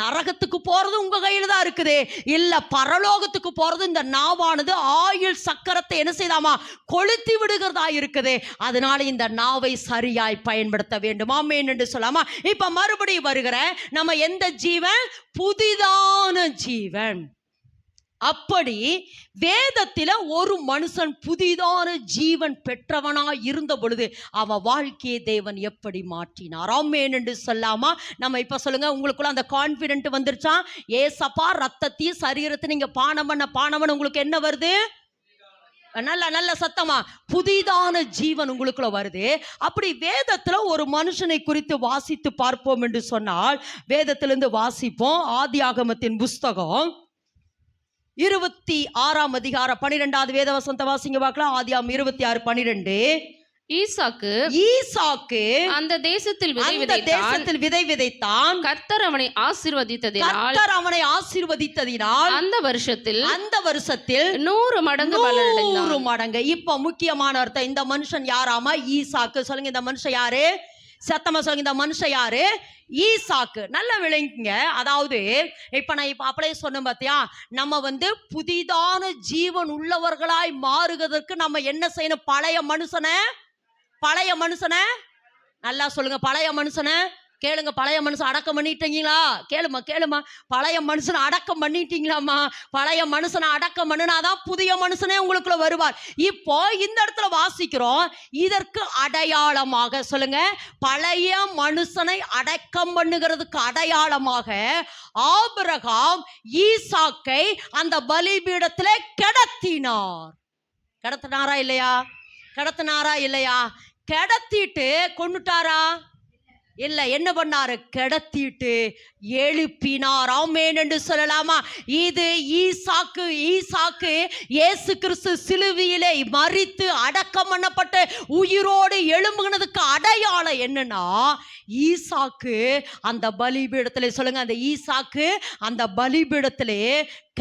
நரகத்துக்கு போறது உங்க கையில தான் இருக்குது, இல்ல பரலோகத்துக்கு போறது இந்த நாவானது ஆயுள் சக்கரத்தை என்ன செய்தாமா கொளுத்தி விடுகிறதா இருக்குது. அதனால இந்த நாவை சரியாய் பயன்படுத்த வேண்டும். ஆமென் என்று சொல்லாமா. இப்ப மறுபடியும் வருகிற நம்ம எந்த ஜீவன்? புதிதான ஜீவன். அப்படி வேதத்தில ஒரு மனுஷன் புதிதான ஜீவன் பெற்றவனாய் இருந்த பொழுது அவன் வாழ்க்கையை தேவன் எப்படி மாற்றினார்? ஆமென் என்று சொல்லாமா. நம்ம இப்ப சொல்லுங்க, உங்களுக்குள்ள அந்த கான்பிடென்ட் வந்துருச்சா? ஏசப்பா ரத்தத்தையும் சரீரத்தை நீங்க பானம் பண்ண உங்களுக்கு என்ன வருது? நல்ல சத்தமா புதிதான ஜீவன் உங்களுக்குள்ள வருது. அப்படி வேதத்துல ஒரு மனுஷனை குறித்து வாசித்து பார்ப்போம் என்று சொன்னால், வேதத்திலிருந்து வாசிப்போம். ஆதியாகமத்தின் புஸ்தகம் 26ஆம் அதிகாரம் 12வது வேதவசனத்தை வாசிங்க பார்க்கலாம். ஆதியாகமம் 26:12. ஈசாக்கு அந்த தேசத்தில் விதை விதைத்தான். கர்த்தர் அவனை ஆசீர்வதித்ததினால் அந்த வருஷத்தில் 100 மடங்கு. இப்ப முக்கியமான அர்த்தம், இந்த மனுஷன் யாராமா? ஈசாக்கு. சொல்லுங்க, இந்த மனுஷன் யாரு? சத்தமா சொல்லுங்க, இந்த மனுஷன் யாரு? ஈசாக்கு. நல்ல விளங்குங்க. அதாவது இப்ப நான் அப்படியே சொன்ன பார்த்தியா, நம்ம புதிதான ஜீவன் உள்ளவர்களாய் மாறுவதற்கு நம்ம என்ன செய்யணும்? பழைய மனுஷனை நல்லா சொல்லுங்க. பழைய மனுஷனை கேளுங்க. பழைய மனுஷன் அடக்கம் பண்ணிட்டீங்களா? கேளுமா. பழைய மனுஷனை அடக்கம் பண்ணிட்டீங்களாமா? பழைய மனுஷனை அடக்கம் பண்ணினாதான் புதிய மனுஷனே உங்களுக்குள்ள வருவார். இப்போ இந்த இடத்துல வாசிக்கிறோம், இதற்கு அடையாளமாக சொல்லுங்க, பழைய மனுஷனை அடக்கம் பண்ணுகிறதுக்கு அடையாளமாக ஆபிரகாம் ஈசாக்கை அந்த பலிபீடத்திலே கிடத்தினாரா இல்லையா? கிடத்திட்டு கொன்னுட்டாரா? இல்ல. என்ன பண்ணாரு? கிடத்திட்டு எழுப்பினார். ஆமென் என்று சொல்லலாமா. இது ஈசாக்கு இயேசு கிறிஸ்து சிலுவையிலே மரித்து அடக்கம் பண்ணப்பட்டு உயிரோடு எழும்புனதுக்கு அடையாளம் என்னன்னா, ஈசாக்கு அந்த பலிபீடத்திலே சொல்லுங்க, அந்த ஈசாக்கு அந்த பலிபீடத்திலே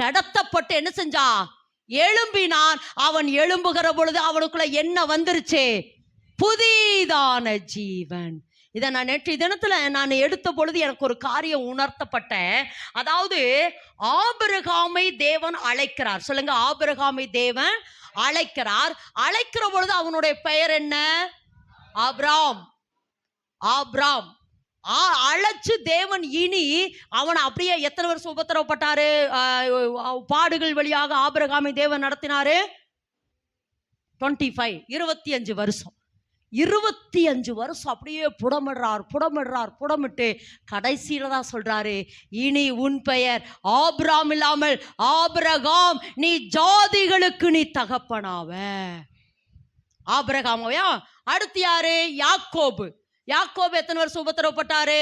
கிடத்தப்பட்டு என்ன செஞ்சா? எழும்பினான். அவன் எழும்புகிற பொழுது அவனுக்குள்ள என்ன வந்துருச்சு? புதிதான ஜீவன். இதை நான் நேற்று தினத்துல நான் எடுத்த பொழுது எனக்கு ஒரு காரியம் உணர்த்தப்பட்டேன். அதாவது ஆபிரகாமை தேவன் அழைக்கிறார். சொல்லுங்க, ஆபிரகாமை தேவன் அழைக்கிறார். அழைக்கிற பொழுது அவனுடைய பெயர் என்ன? ஆபிராம். அழைச்சு தேவன் இனி அவனை அப்படியே எத்தனை வருஷம் உபத்திரவப்பட்டாரு? பாடுகள் வழியாக ஆபிரகாமை தேவன் நடத்தினாரு. 25 வருஷம். 25 வருஷம் அப்படியே புடமிட்டு கடைசியில தான் சொல்றாரு, இனி உன் பெயர் ஆபிராம் இல்லாமல் ஆபிரகாம், நீ ஜாதிகளுக்கு நீ தகப்பனாவ. ஆபிரகாமையா. அடுத்து யாரு? யாக்கோபு எத்தனை வருஷம் உபத்திரவப்பட்டாரு?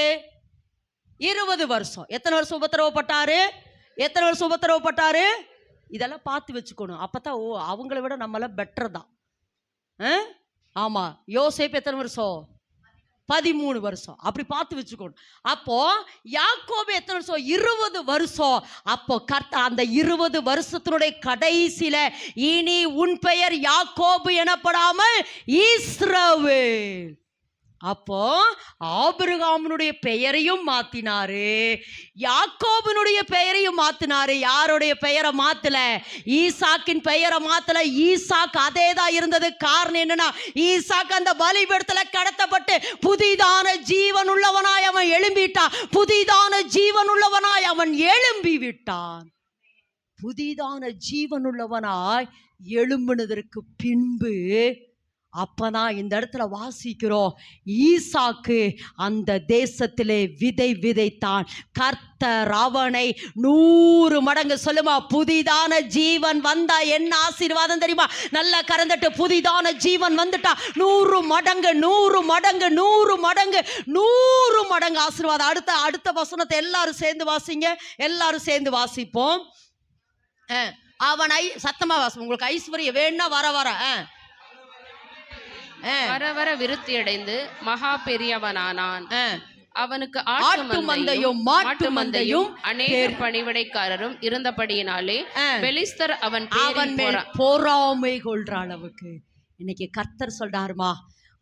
20 வருஷம். எத்தனை வருஷம் உபத்திரவப்பட்டாரு? இதெல்லாம் பார்த்து வச்சுக்கணும். அப்பதான் அவங்கள விட நம்மள பெட்டர் தான். ஆமா. யோசேப்பு எத்தனை வருஷம்? 13 வருஷம். அப்படி பார்த்து வச்சுக்கணும். அப்போ யாக்கோபு எத்தனை வருஷம்? 20 வருஷம். அப்போ அந்த 20 வருஷத்தினுடைய கடைசியில இனி உன் பெயர் யாக்கோபு எனப்படாமல் இஸ்ரவேல். அப்போ ஆபிரகாமுடைய பெயரையும் மாத்தினாரு, யாக்கோபினுடைய பெயரையும் மாத்தினாரு. யாருடைய பெயரை மாத்தல? ஈசாக்கின் பெயரை மாத்தல. ஈசாக் அதே தான் இருந்தது. காரணம் என்னன்னா, ஈசாக் அந்த பலிபீடத்துல கடத்தப்பட்டு புதிதான ஜீவன் உள்ளவனாய் அவன் எழும்பிட்டான். புதிதான ஜீவன் உள்ளவனாய் அவன் எழும்பி விட்டான். புதிதான ஜீவன் உள்ளவனாய் எழும்பினதற்கு பின்பு அப்பதான் இந்த இடத்துல வாசிக்கிறோம், ஈசாக்கு அந்த தேசத்திலே விதை விதைத்தான். கர்த்தர் அவனை 100 மடங்கு. சொல்லுமா, புதிதான ஜீவன் வந்தா என்ன ஆசீர்வாதம் தெரியுமா? நல்லா கறந்துட்டு புதிதான ஜீவன் வந்துட்டா 100 மடங்கு ஆசீர்வாதம். அடுத்த வசனத்தை எல்லாரும் சேர்ந்து வாசிப்போம். அவனை சத்தமா வாசிப்போம். உங்களுக்கு ஐஸ்வர்யம் வேணா வர விருத்தி அடைந்து மகா பெரியவனானான். அவனுக்கு ஆட்டு மந்தையும் மாட்டு மந்தையும் அநேக பணிவிடைக்காரரும் இருந்தபடியினாலே பெலிஸ்தர் அவன் மேல் பொறாமை கொள்ற அளவுக்கு. இன்னைக்கு கர்த்தர் சொல்றாருமா,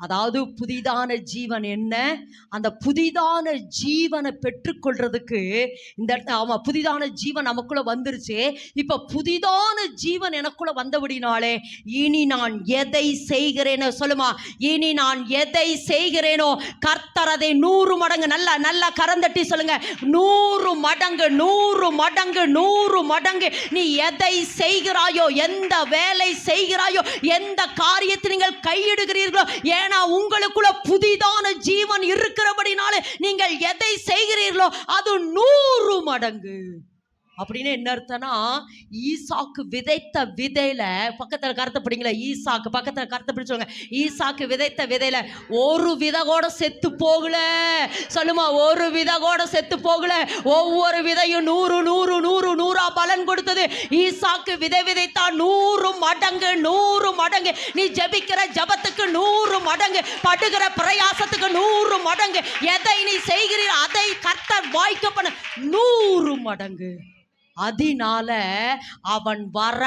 அதாவது புதிதான ஜீவன் என்ன, அந்த புதிதான ஜீவனை பெற்றுக்கொள்றதுக்கு இந்த இடத்துல ஆமா புதிதான ஜீவன் நமக்குள்ள வந்துருச்சு. இப்ப புதிதான ஜீவன் எனக்குள்ள வந்தபடினாலே இனி நான் எதை செய்கிறேனோ, சொல்லுமா, இனி நான் எதை செய்கிறேனோ கர்த்தர் அதை 100 மடங்கு, நல்லா கரந்தட்டி சொல்லுங்க, 100 மடங்கு 100 மடங்கு 100 மடங்கு நீ எதை செய்கிறாயோ, எந்த வேலை செய்கிறாயோ, எந்த காரியத்தை நீங்கள் கையிடுகிறீர்களோ, ஏன்னா உங்களுக்குள்ள புதிதான ஜீவன் இருக்கிறபடினாலே நீங்கள் எதை செய்கிறீர்களோ அது 100 மடங்கு. அப்படின்னு என்ன அர்த்தம்னா, ஈசாக்கு விதைத்த விதையில, பக்கத்துல கருத்தை பிடிங்களா, ஈசாக்கு பக்கத்துல கருத்தை பிடிச்சவங்க, ஈசாக்கு விதைத்த விதையில ஒரு விதை கூட செத்து போகல. சொல்லுமா, ஒரு விதை கூட செத்து போகல. ஒவ்வொரு விதையும் 100 100 100 100 பலன் கொடுத்தது. ஈசாக்கு விதை விதைத்தா 100 மடங்கு 100 மடங்கு. நீ ஜெபிக்கிற ஜபத்துக்கு 100 மடங்கு, படுகிற பிரயாசத்துக்கு 100 மடங்கு. எதை நீ செய்கிறீர் அதை கர்த்தர் வாய்க்க பண்ண 100 மடங்கு. அதனால அவன் வர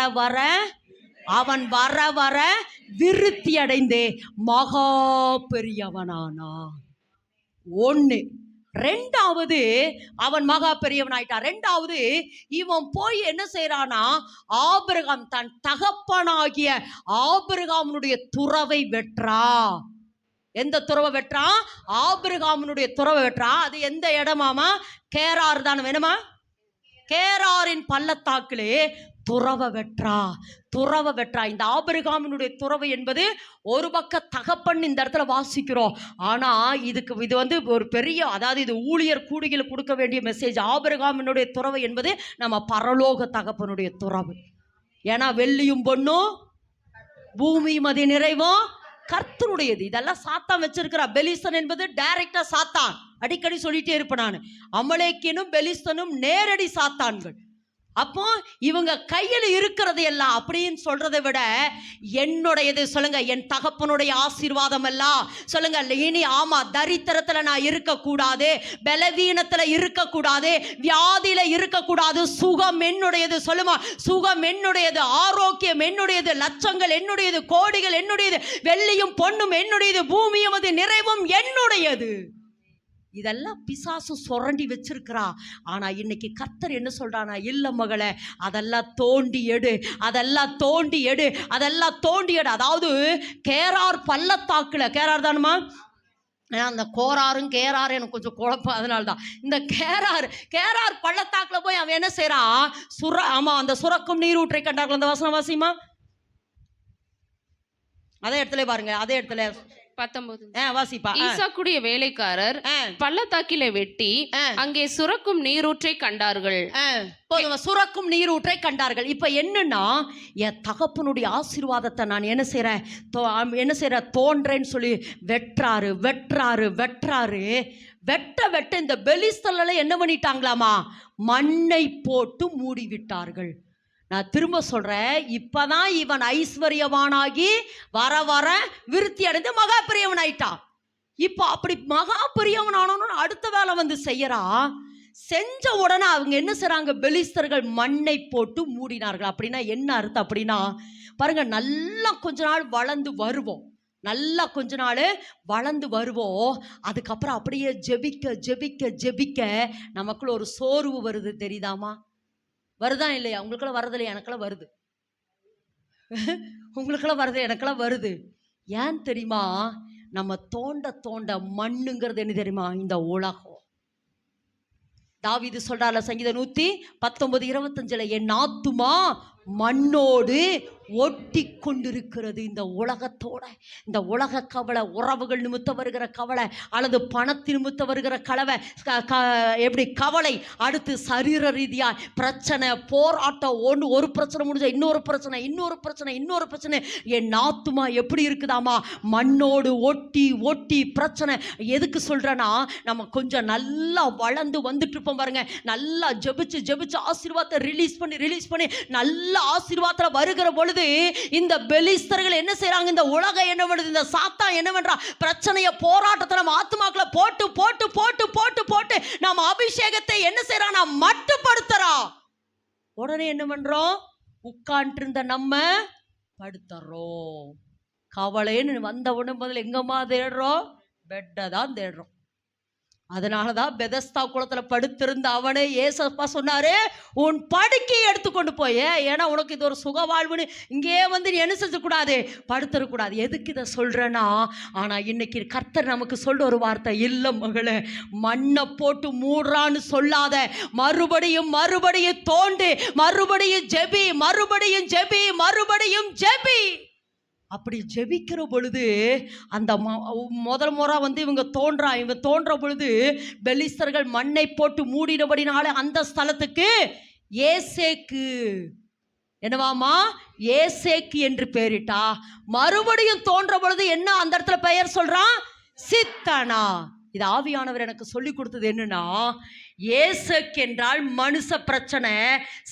வர விருத்தி அடைந்தே மகா பெரியவனானா. 1. 2வது அவன் மகா பெரியவன் ஆயிட்டான். 2வது இவன் போய் என்ன செய்யறானா, ஆபிரகாம் தன் தகப்பனாகிய ஆபிரகாமுடைய துறவை வெற்றா. எந்த துறவை வெற்றான்? ஆபிரகாமுடைய துறவை வெற்றான். அது எந்த இடமாமா? கேரார் தான். வேணுமா? கேராரின் பள்ளத்தாக்கிலே துறவை வெற்றா. இந்த ஆபிரகாமினுடைய துறவு என்பது ஒரு பக்க தகப்பன் இந்த இடத்துல வாசிக்கிறோம். ஆனா இது வந்து ஒரு பெரிய, அதாவது இது ஊழியர் கூடிகள் கொடுக்க வேண்டிய மெசேஜ். ஆபிரகாமினுடைய துறவு என்பது நம்ம பரலோக தகப்பனுடைய துறவு. ஏன்னா வெள்ளியும் பொண்ணும் பூமியும் அது நிறைவும் கர்த்தருடையது. இதெல்லாம் சாத்தான் வச்சிருக்கிறா. பெலிஸ்தன் என்பது டைரக்டா சாத்தான். அடிக்கடி சொல்லிட்டே இருப்பேன் நான், அமலேக்கியனும் பெலிஸ்தனும் நேரடி சாத்தான்கள். அப்போ இவங்க கையில் இருக்கிறது எல்லாம் அப்படின்னு சொல்றதை விட என்னுடையது சொல்லுங்க, என் தகப்பனுடைய ஆசீர்வாதம் எல்லாம் சொல்லுங்க. இனி ஆமா, தரித்திரத்துல நான் இருக்கக்கூடாது, பலவீனத்துல இருக்கக்கூடாது, வியாதியில இருக்கக்கூடாது. சுகம் என்னுடையது. சொல்லுமா, சுகம் என்னுடையது, ஆரோக்கியம் என்னுடையது, லட்சங்கள் என்னுடையது, கோடிகள் என்னுடையது, வெள்ளியும் பொன்னும் என்னுடையது, பூமியும் அது நிறைவும் என்னுடையது. இதெல்லாம் பிசாசு சுரண்டி வச்சிருக்கிறா. ஆனா இன்னைக்கு கர்த்தர் என்ன சொல்றானா, இல்ல மகளே, அதெல்லாம் தோண்டி எடு, அதெல்லாம் தோண்டி எடு, அதெல்லாம் தோண்டி எடு. அதாவது கேரார் பள்ளத்தாக்குல, கேரார் தானுமா, அந்த கோராரும் கேராரும் எனக்கு கொஞ்சம் குழப்பம், அதனால்தான் இந்த கேரார் பள்ளத்தாக்குல போய் அவன் என்ன செய்யறான், ஆமா, அந்த சுரக்கும் நீரூற்றை கண்டார்கள். அந்த வசனம் வாசிமா, அதே இடத்துல பாருங்க, அதே இடத்துல 19 வாசிப்பா. ஈசாக்குடைய வேலைக்காரர் பள்ளத்தாக்கில வெட்டி அங்கே சுரக்கும் நீரூற்றை கண்டார்கள். சுரக்கும் நீரூற்றை கண்டார்கள். இப்ப என்னன்னா, என் தகப்பனுடைய ஆசீர்வாதத்தை நான் என்ன செய்யறேன் தோன்றேன்னு சொல்லி வெற்றாரு. வெட்ட இந்த பெலிஸ்தர்ல என்ன பண்ணிட்டாங்களாமா, மண்ணை போட்டு மூடி விட்டார்கள். நான் திரும்ப சொல்றேன், இப்பதான் இவன் ஐஸ்வர்யவானாகி வர விருத்தி அடைந்து மகா பெரியவன் ஆயிட்டான். இப்போ அப்படி மகா பெரியவன் ஆனோன்னு அடுத்த வேலை வந்து செய்யறா. செஞ்ச உடனே அவங்க என்ன செய்றாங்க, பெலிஸ்தர்கள் மண்ணை போட்டு மூடினார்கள். அப்படின்னா என்ன அர்த்தம் அப்படின்னா, பாருங்க, நல்லா கொஞ்ச நாள் வளர்ந்து வருவோம், அதுக்கப்புறம் அப்படியே ஜெபிக்க நமக்குள்ள ஒரு சோர்வு வருது. தெரியுதாமா? வருதா இல்லையா? உங்களுக்கெல்லாம் வரதில்லையா? எனக்கெல்லாம் வருது. உங்களுக்கெல்லாம் வருது, எனக்கெல்லாம் வருது. ஏன் தெரியுமா? நம்ம தோண்ட மண்ணுங்கிறது என்ன தெரியுமா? இந்த உலகம். தாவீது சொல்றால சங்கீதம் 119:25, என் ஆத்துமா மண்ணோடு ஒட்டி கொண்டிருக்கிறது. இந்த உலகத்தோட, இந்த உலக கவலை, உறவுகள் நிமித்தம் வருகிற கவலை, அல்லது பணத்தின் நிமித்தம் வருகிற எப்படி கவலை, அடுத்து சரீர ரீதியா பிரச்சனை, போராட்டம், ஒரு பிரச்சனை முடிஞ்ச இன்னொரு பிரச்சனை. என் ஆத்துமா எப்படி இருக்குதாமா? மண்ணோடு ஒட்டி பிரச்சனை. எதுக்கு சொல்றேன்னா, நம்ம கொஞ்சம் நல்லா வளர்ந்து வந்துட்டு இருப்போம் பாருங்க, நல்லா ஜெபிச்சு ஆசீர்வாதத்தை ரிலீஸ் பண்ணி நல்ல ஆசீர்வாதத்துல வருகிற பொழுது பொழுது இந்த பெலிஸ்தர்கள் என்ன செய்யறாங்க? இந்த உலகம் என்ன பண்ணுது? இந்த சாத்தான் என்ன பண்றா? பிரச்சனைய போராட்டத்தை நம்ம ஆத்துமாக்களை போட்டு போட்டு போட்டு போட்டு போட்டு நம்ம அபிஷேகத்தை என்ன செய்யறான்? மட்டுப்படுத்துறா. உடனே என்ன பண்றோம்? உட்கார்ந்து இருந்த நம்ம படுத்துறோம். கவலைன்னு வந்த உடனே முதல்ல எங்கம்மா தேடுறோம்? பெட்டை தான் தேடுறோம். அதனாலதான் பெதஸ்தா குளத்துல படுத்திருந்த அவனே ஏசப்பா சொன்னாரு, உன் படுக்கையை எடுத்துக்கொண்டு போய், ஏன்னா உனக்கு இது ஒரு சுக வாழ்வுன்னு இங்கே வந்து நீ என்ன செஞ்சக்கூடாது? படுத்துடக்கூடாது. எதுக்கு இதை சொல்றேன்னா, ஆனா இன்னைக்கு கர்த்தர் நமக்கு சொல்ற ஒரு வார்த்தை, இல்ல மகளே, மண்ணை போட்டு மூடுறான்னு சொல்லாத, மறுபடியும் மறுபடியும் தோண்டு, மறுபடியும் ஜெபி, மறுபடியும் ஜெபி, மறுபடியும் ஜெபி. அப்படி ஜெபிக்கிற பொழுது அந்த முதல் முறை வந்து இவங்க தோன்ற பொழுது பெலிஸ்தர்கள் மண்ணை போட்டு மூடினபடினாலே அந்த ஸ்தலத்துக்கு ஏசேக்கு என்னவாமா? ஏசேக்கு என்று பெயரிட்டா. மறுபடியும் தோன்ற பொழுது என்ன அந்த இடத்துல பெயர் சொல்றான்? சித்தனா. இது ஆவியானவர் எனக்கு சொல்லி கொடுத்தது. என்னன்னா, ஏசேக்கு என்றால் மனுஷ பிரச்சனை,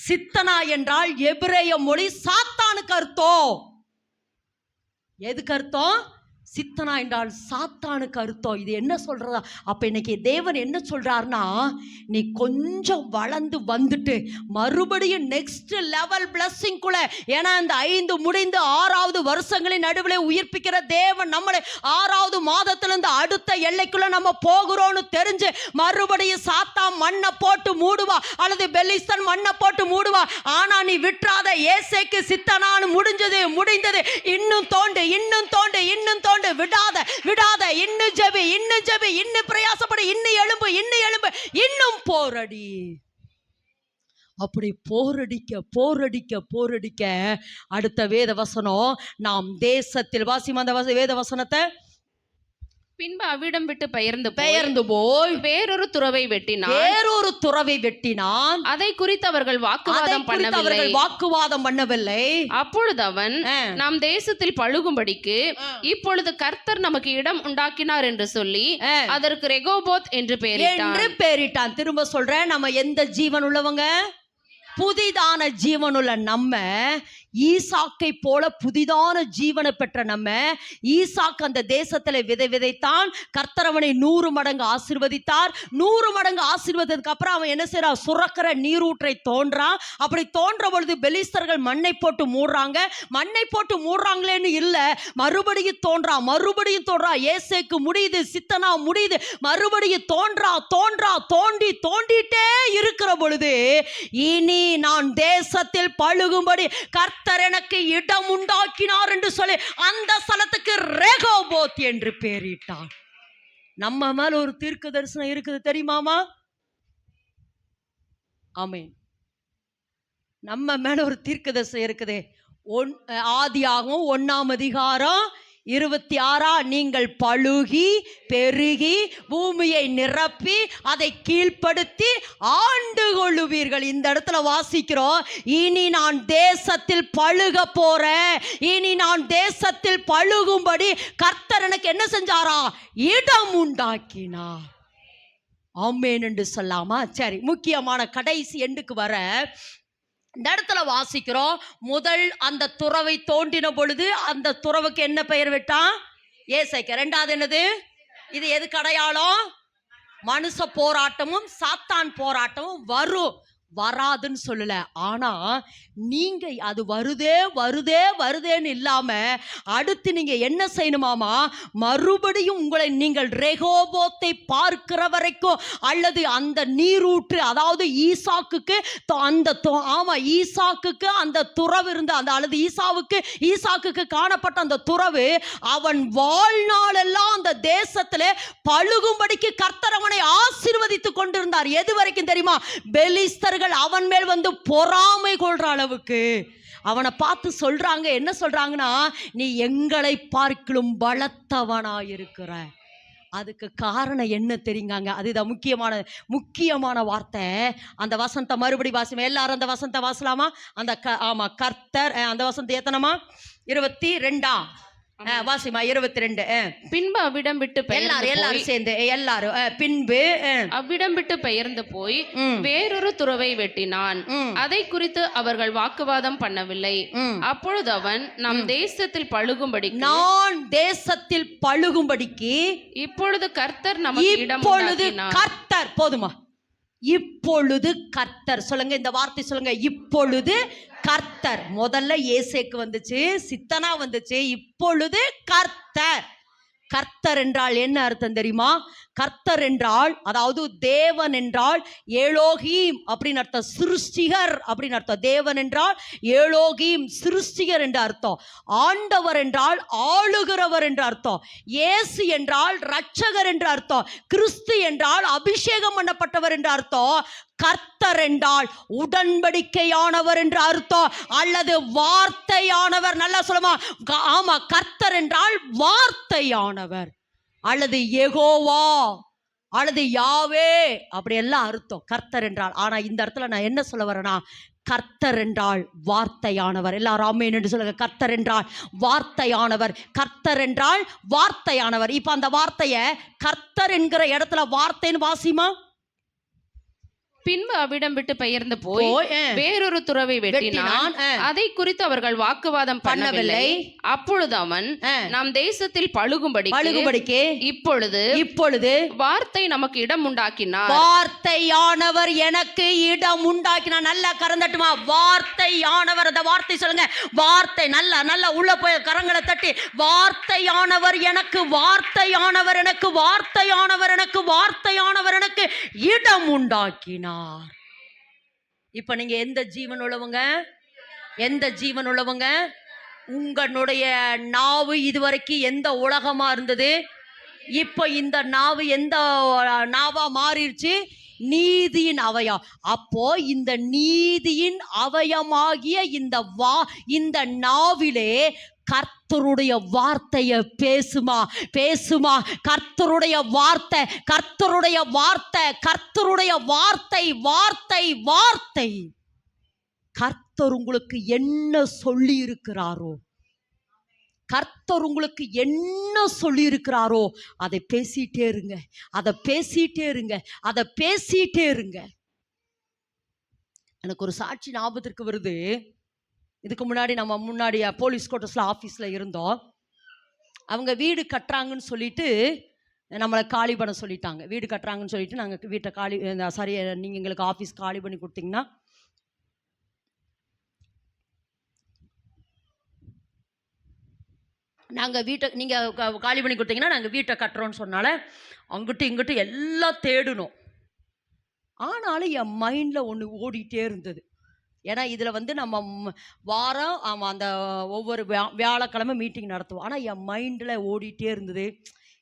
சித்தனா என்றால் எபிரேய மொழி சாத்தானுக்கு அர்த்தம். எதுக்கு அர்த்தம்? சித்தனா என்றால் சாத்தானுக்கு அர்த்தம். இது என்ன சொல்றதா? அப்ப இன்னைக்கு தேவன் என்ன சொல்றாருன்னா, நீ கொஞ்சம் வளர்ந்து வந்துட்டு மறுபடியும் நெக்ஸ்ட் லெவல் பிளஸிங் குள்ள, ஏன்னா இந்த 5 முடிந்து 6வது வருஷங்களின் நடுவில் உயிர்ப்பிக்கிற தேவன் நம்மளை 6வது மாதத்திலிருந்து அடுத்த எல்லைக்குள்ள நம்ம போகிறோம்னு தெரிஞ்சு மறுபடியும் சாத்தான் மண்ணை போட்டு மூடுவா, அல்லது பெலிஸ்தன் மண்ணை போட்டு மூடுவா. ஆனா நீ விட்டுறாத. ஏசேக்கு சித்தனான்னு முடிந்தது. இன்னும் தோண்டு, இன்னும் தோண்டு, இன்னும் தோண்டு, விடாத விடாத, இன்னும் ஜெபி, இன்னும் ஜெபி, இன்னும் பிரயாசப்படு, இன்னும் எழும்பு, இன்னும் எழும்பு, இன்னும் போரடி. அப்படி போரடிக்க போரடிக்க போரடிக்க அடுத்த வேத வசனம், நாம் தேசத்தில் வாசிமா அந்த வேத வசனத்தை. பின்பு அவ்விடம் விட்டு பெயர்ந்து போய் வேறொரு துறவை வெட்டினான். அதை குறித்து அவர்கள் வாக்குவாதம் பண்ணவில்லை. அப்பொழுது அவன், நாம் தேசத்தில் பழுகும்படிக்கு இப்பொழுது கர்த்தர் நமக்கு இடம் உண்டாக்கினார் என்று சொல்லி அதற்கு ரெகோபோத் என்று பெயரிட்டான். திரும்ப சொல்றேன், நம்ம எந்த ஜீவன் உள்ளவங்க? புதிதான ஜீவனுள்ள நம்ம, ஈசாக்கை போல புதிதான ஜீவனை பெற்ற நம்ம. ஈசாக்கு அந்த தேசத்துல விதைத்தான். கர்த்தர் அவனை 100 மடங்கு ஆசீர்வதித்தார். 100 மடங்கு ஆசீர்வதித்ததுக்கு அப்புறம் அவன் என்ன செய்யறான்? சுரக்கிற நீரூற்றை தோன்றான். அப்படி தோன்ற பொழுது பெலிஸ்தர்கள் மண்ணை போட்டு மூடுறாங்க. மண்ணை போட்டு மூடுறாங்களேன்னு இல்ல, மறுபடியும் தோன்றா. ஏசேக்கு முடியுது, சித்தனா முடியுது, மறுபடியும் தோண்டிட்டே இருக்கிற பொழுது, இனி நான் தேசத்தில் பழுகும்படி கர்த்தர் எனக்கு இடம் உண்டாக்கினார் என்று சொல்லி அந்த ஸ்தலத்துக்கு ரெகோபோத் என்று பெயரிட்டான். நம்ம மேல ஒரு தீர்க்க தரிசனம் இருக்குது தெரியுமாமா? ஆமென். நம்ம மேல ஒரு தீர்க்க தரிசனம் இருக்குது. ஆதியாகமம் 1ஆம் அதிகாரம் 26 நீங்கள் பழுகி பெருகி பூமியை நிரப்பி அதை கீழ்ப்படுத்தி ஆண்டு கொள்ளுவீர்கள். இந்த இடத்துல வாசிக்கிறோம், இனி நான் தேசத்தில் பழுக போறேன், இனி நான் தேசத்தில் பழுகும்படி கர்த்தர் எனக்கு என்ன செஞ்சாரா? இடம் உண்டாக்கினார். ஆமென் என்று சொல்லாமா? சரி, முக்கியமான கடைசி எண்டுக்கு வர இந்த இடத்துல வாசிக்கிறோம், முதல் அந்த துறவை தோண்டின பொழுது அந்த துறவுக்கு என்ன பெயர் விட்டான்? ஏசேக்கு. 2வது என்னது? இது எதுக்கு அடையாளம்? மனுஷ போராட்டமும் சாத்தான் போராட்டமும் வராதுன்னு சொல்லல. ஆனா நீங்க அது வருதேன்னு இல்லாம அடுத்து நீங்க என்ன செய்யணுமாமா? மறுபடியும் உங்களை நீங்கள் ரெகோபோத்தை பார்க்கிற வரைக்கும், அல்லது அந்த நீரூற்று, அதாவது ஈசாக்குக்கு அந்த துறவு இருந்த அந்த, அல்லது ஈசாக்குக்கு காணப்பட்ட அந்த துறவு அவன் வாழ்நாள் எல்லாம் அந்த தேசத்திலே பழுகும்படிக்கு கர்த்தர் அவனை ஆசீர்வதித்துக் கொண்டிருந்தார். எது வரைக்கும் தெரியுமா? பெலிஸ்தர் அவன் மேல் வந்து பொறாமை கொள்ற அளவுக்கு அவனை பார்த்து சொல்றாங்க. என்ன சொல்றாங்கன்னா, நீ எங்களை பார்க்கிலும் பலத்தவனாயிருக்கிற. அதுக்கு காரணம் என்ன தெரியுங்க? அதுதான் முக்கியமான வார்த்தை. அந்த வசனத்தை மறுபடி வாசிமா எல்லாரும். அந்த வசனத்தை வாசலாமா? அந்த கர்த்தர் அந்த வசனத்தை ஏத்தனமா? 22 வாசிமா 22. பின்பு அவ்விடம் விட்டு எல்லாரும் சேர்ந்து எல்லாரும் பின்பு அவ்விடம் விட்டு பெயர்ந்து போய் வேறொரு துறவை வெட்டினான். அதை குறித்து அவர்கள் வாக்குவாதம் பண்ணவில்லை. அப்பொழுது அவன் நம் தேசத்தில் பழுகும்படி நான் தேசத்தில் பழுகும்படிக்கு இப்பொழுது கர்த்தர் நமக்கு இடம் இப்பொழுது கர்த்தர் போதுமா இப்பொழுது கர்த்தர் சொல்லுங்க, இந்த வார்த்தை சொல்லுங்க. இப்பொழுது கர்த்தர். முதல்ல ஏசேக்கு வந்துச்சு, சித்தனா வந்துச்சு, இப்பொழுது கர்த்தர். கர்த்தர் என்றால் என்ன அர்த்தம் தெரியுமா? கர்த்தர் என்றால் அதாவது தேவன் என்றால் ஏலோகீம் அப்படின்னு அர்த்தம், சிருஷ்டிகர் அப்படின்னு அர்த்தம். தேவன் என்றால் ஏலோகீம், சிருஷ்டிகர் என்று அர்த்தம். ஆண்டவர் என்றால் ஆளுகிறவர் என்று அர்த்தம். இயேசு என்றால் இரட்சகர் என்று அர்த்தம். கிறிஸ்து என்றால் அபிஷேகம் பண்ணப்பட்டவர் என்று அர்த்தம். கர்த்தர் என்றால் உடன்படிக்கையானவர் என்று அர்த்தம், அல்லது வார்த்தையானவர். நல்லா சொல்லுமா? ஆமா, கர்த்தர் என்றால் வார்த்தையானவர் அல்லது யெகோவா அல்லது யாவே, அப்படி எல்லாம் அர்த்தம் கர்த்தர் என்றால். ஆனா இந்த இடத்துல நான் என்ன சொல்ல வரேன்னா, கர்த்தர் என்றால் வார்த்தையானவர். எல்லாரும் ஆமென் என்று சொல்லுங்க. கர்த்தர் என்றால் வார்த்தையானவர். கர்த்தர் என்றால் வார்த்தையானவர். இப்ப அந்த வார்த்தைய கர்த்தர் என்கிற இடத்துல வார்த்தைன்னு வாசிமா. பின்பு அவ்விடம் விட்டு பெயர்ந்து போய் வேறொரு துறவை வெட்டினான். அதை குறித்து அவர்கள் வாக்குவாதம் பண்ணவில்லை. அப்பொழுது அவன் நம் தேசத்தில் பழுகும்படிக்கு இப்பொழுது வார்த்தை நமக்கு இடம் உண்டாக்கினார். வார்த்தையானவர் எனக்கு இடம் உண்டாக்கினார். நல்லா கரந்தட்டுமா? வார்த்தையானவர். அந்த வார்த்தை சொல்லுங்க. வார்த்தை. நல்லா நல்லா உள்ள போய் கரங்களை தட்டி, வார்த்தையானவர் எனக்கு, வார்த்தையானவர் எனக்கு, வார்த்தையானவர் எனக்கு, வார்த்தையானவர் எனக்கு இடம் உண்டாக்கினார். இப்ப நீங்க எந்த ஜீவன் உள்ளவங்க? எந்த ஜீவன் உள்ளவங்க? உங்களுடைய நாவு இதுவரைக்கும் எந்த உலகமா இருந்தது? இப்ப இந்த நாவு எந்த நாவா மாறிடுச்சு? நீதியின் அவயம். அப்போ இந்த நீதியின் அவயமாகிய இந்த நாவிலே கர்த்தருடைய வார்த்தையை பேசுமா பேசுமா. கர்த்தருடைய வார்த்தை, கர்த்தருடைய வார்த்தை, கர்த்தருடைய வார்த்தை, வார்த்தை வார்த்தை. கர்த்தர் உங்களுக்கு என்ன சொல்லி இருக்கிறாரோ, கர்த்தர் உங்களுக்கு என்ன சொல்லி இருக்கிறாரோ அதை பேசிட்டே இருங்க, அதை பேசிட்டே இருங்க, அதை பேசிட்டே இருங்க. எனக்கு ஒரு சாட்சி ஞாபகத்திற்கு வருது. இதுக்கு முன்னாடி நம்ம போலீஸ் குவார்ட்டர்ஸ்ல ஆஃபீஸில் இருந்தோம். அவங்க வீடு கட்டுறாங்கன்னு சொல்லிட்டு நம்மளை காலி பண்ண சொல்லிட்டாங்க. வீடு கட்டுறாங்கன்னு சொல்லிட்டு நாங்கள் வீட்டை நீங்கள் எங்களுக்கு ஆஃபீஸ் காலி பண்ணி கொடுத்தீங்கன்னா நாங்கள் நீங்கள் காலி பண்ணி கொடுத்தீங்கன்னா நாங்கள் வீட்டை கட்டுறோன்னு சொன்னால அங்கிட்டு இங்கிட்டு எல்லாம் தேடணும். ஆனாலும் என் மைண்டில் ஒன்று ஓடிட்டே இருந்தது. ஏன்னா இதில் நம்ம வாரம் அந்த ஒவ்வொரு வியாழக்கிழமை மீட்டிங் நடத்துவோம். ஆனால் என் மைண்டில் ஓடிட்டே இருந்தது,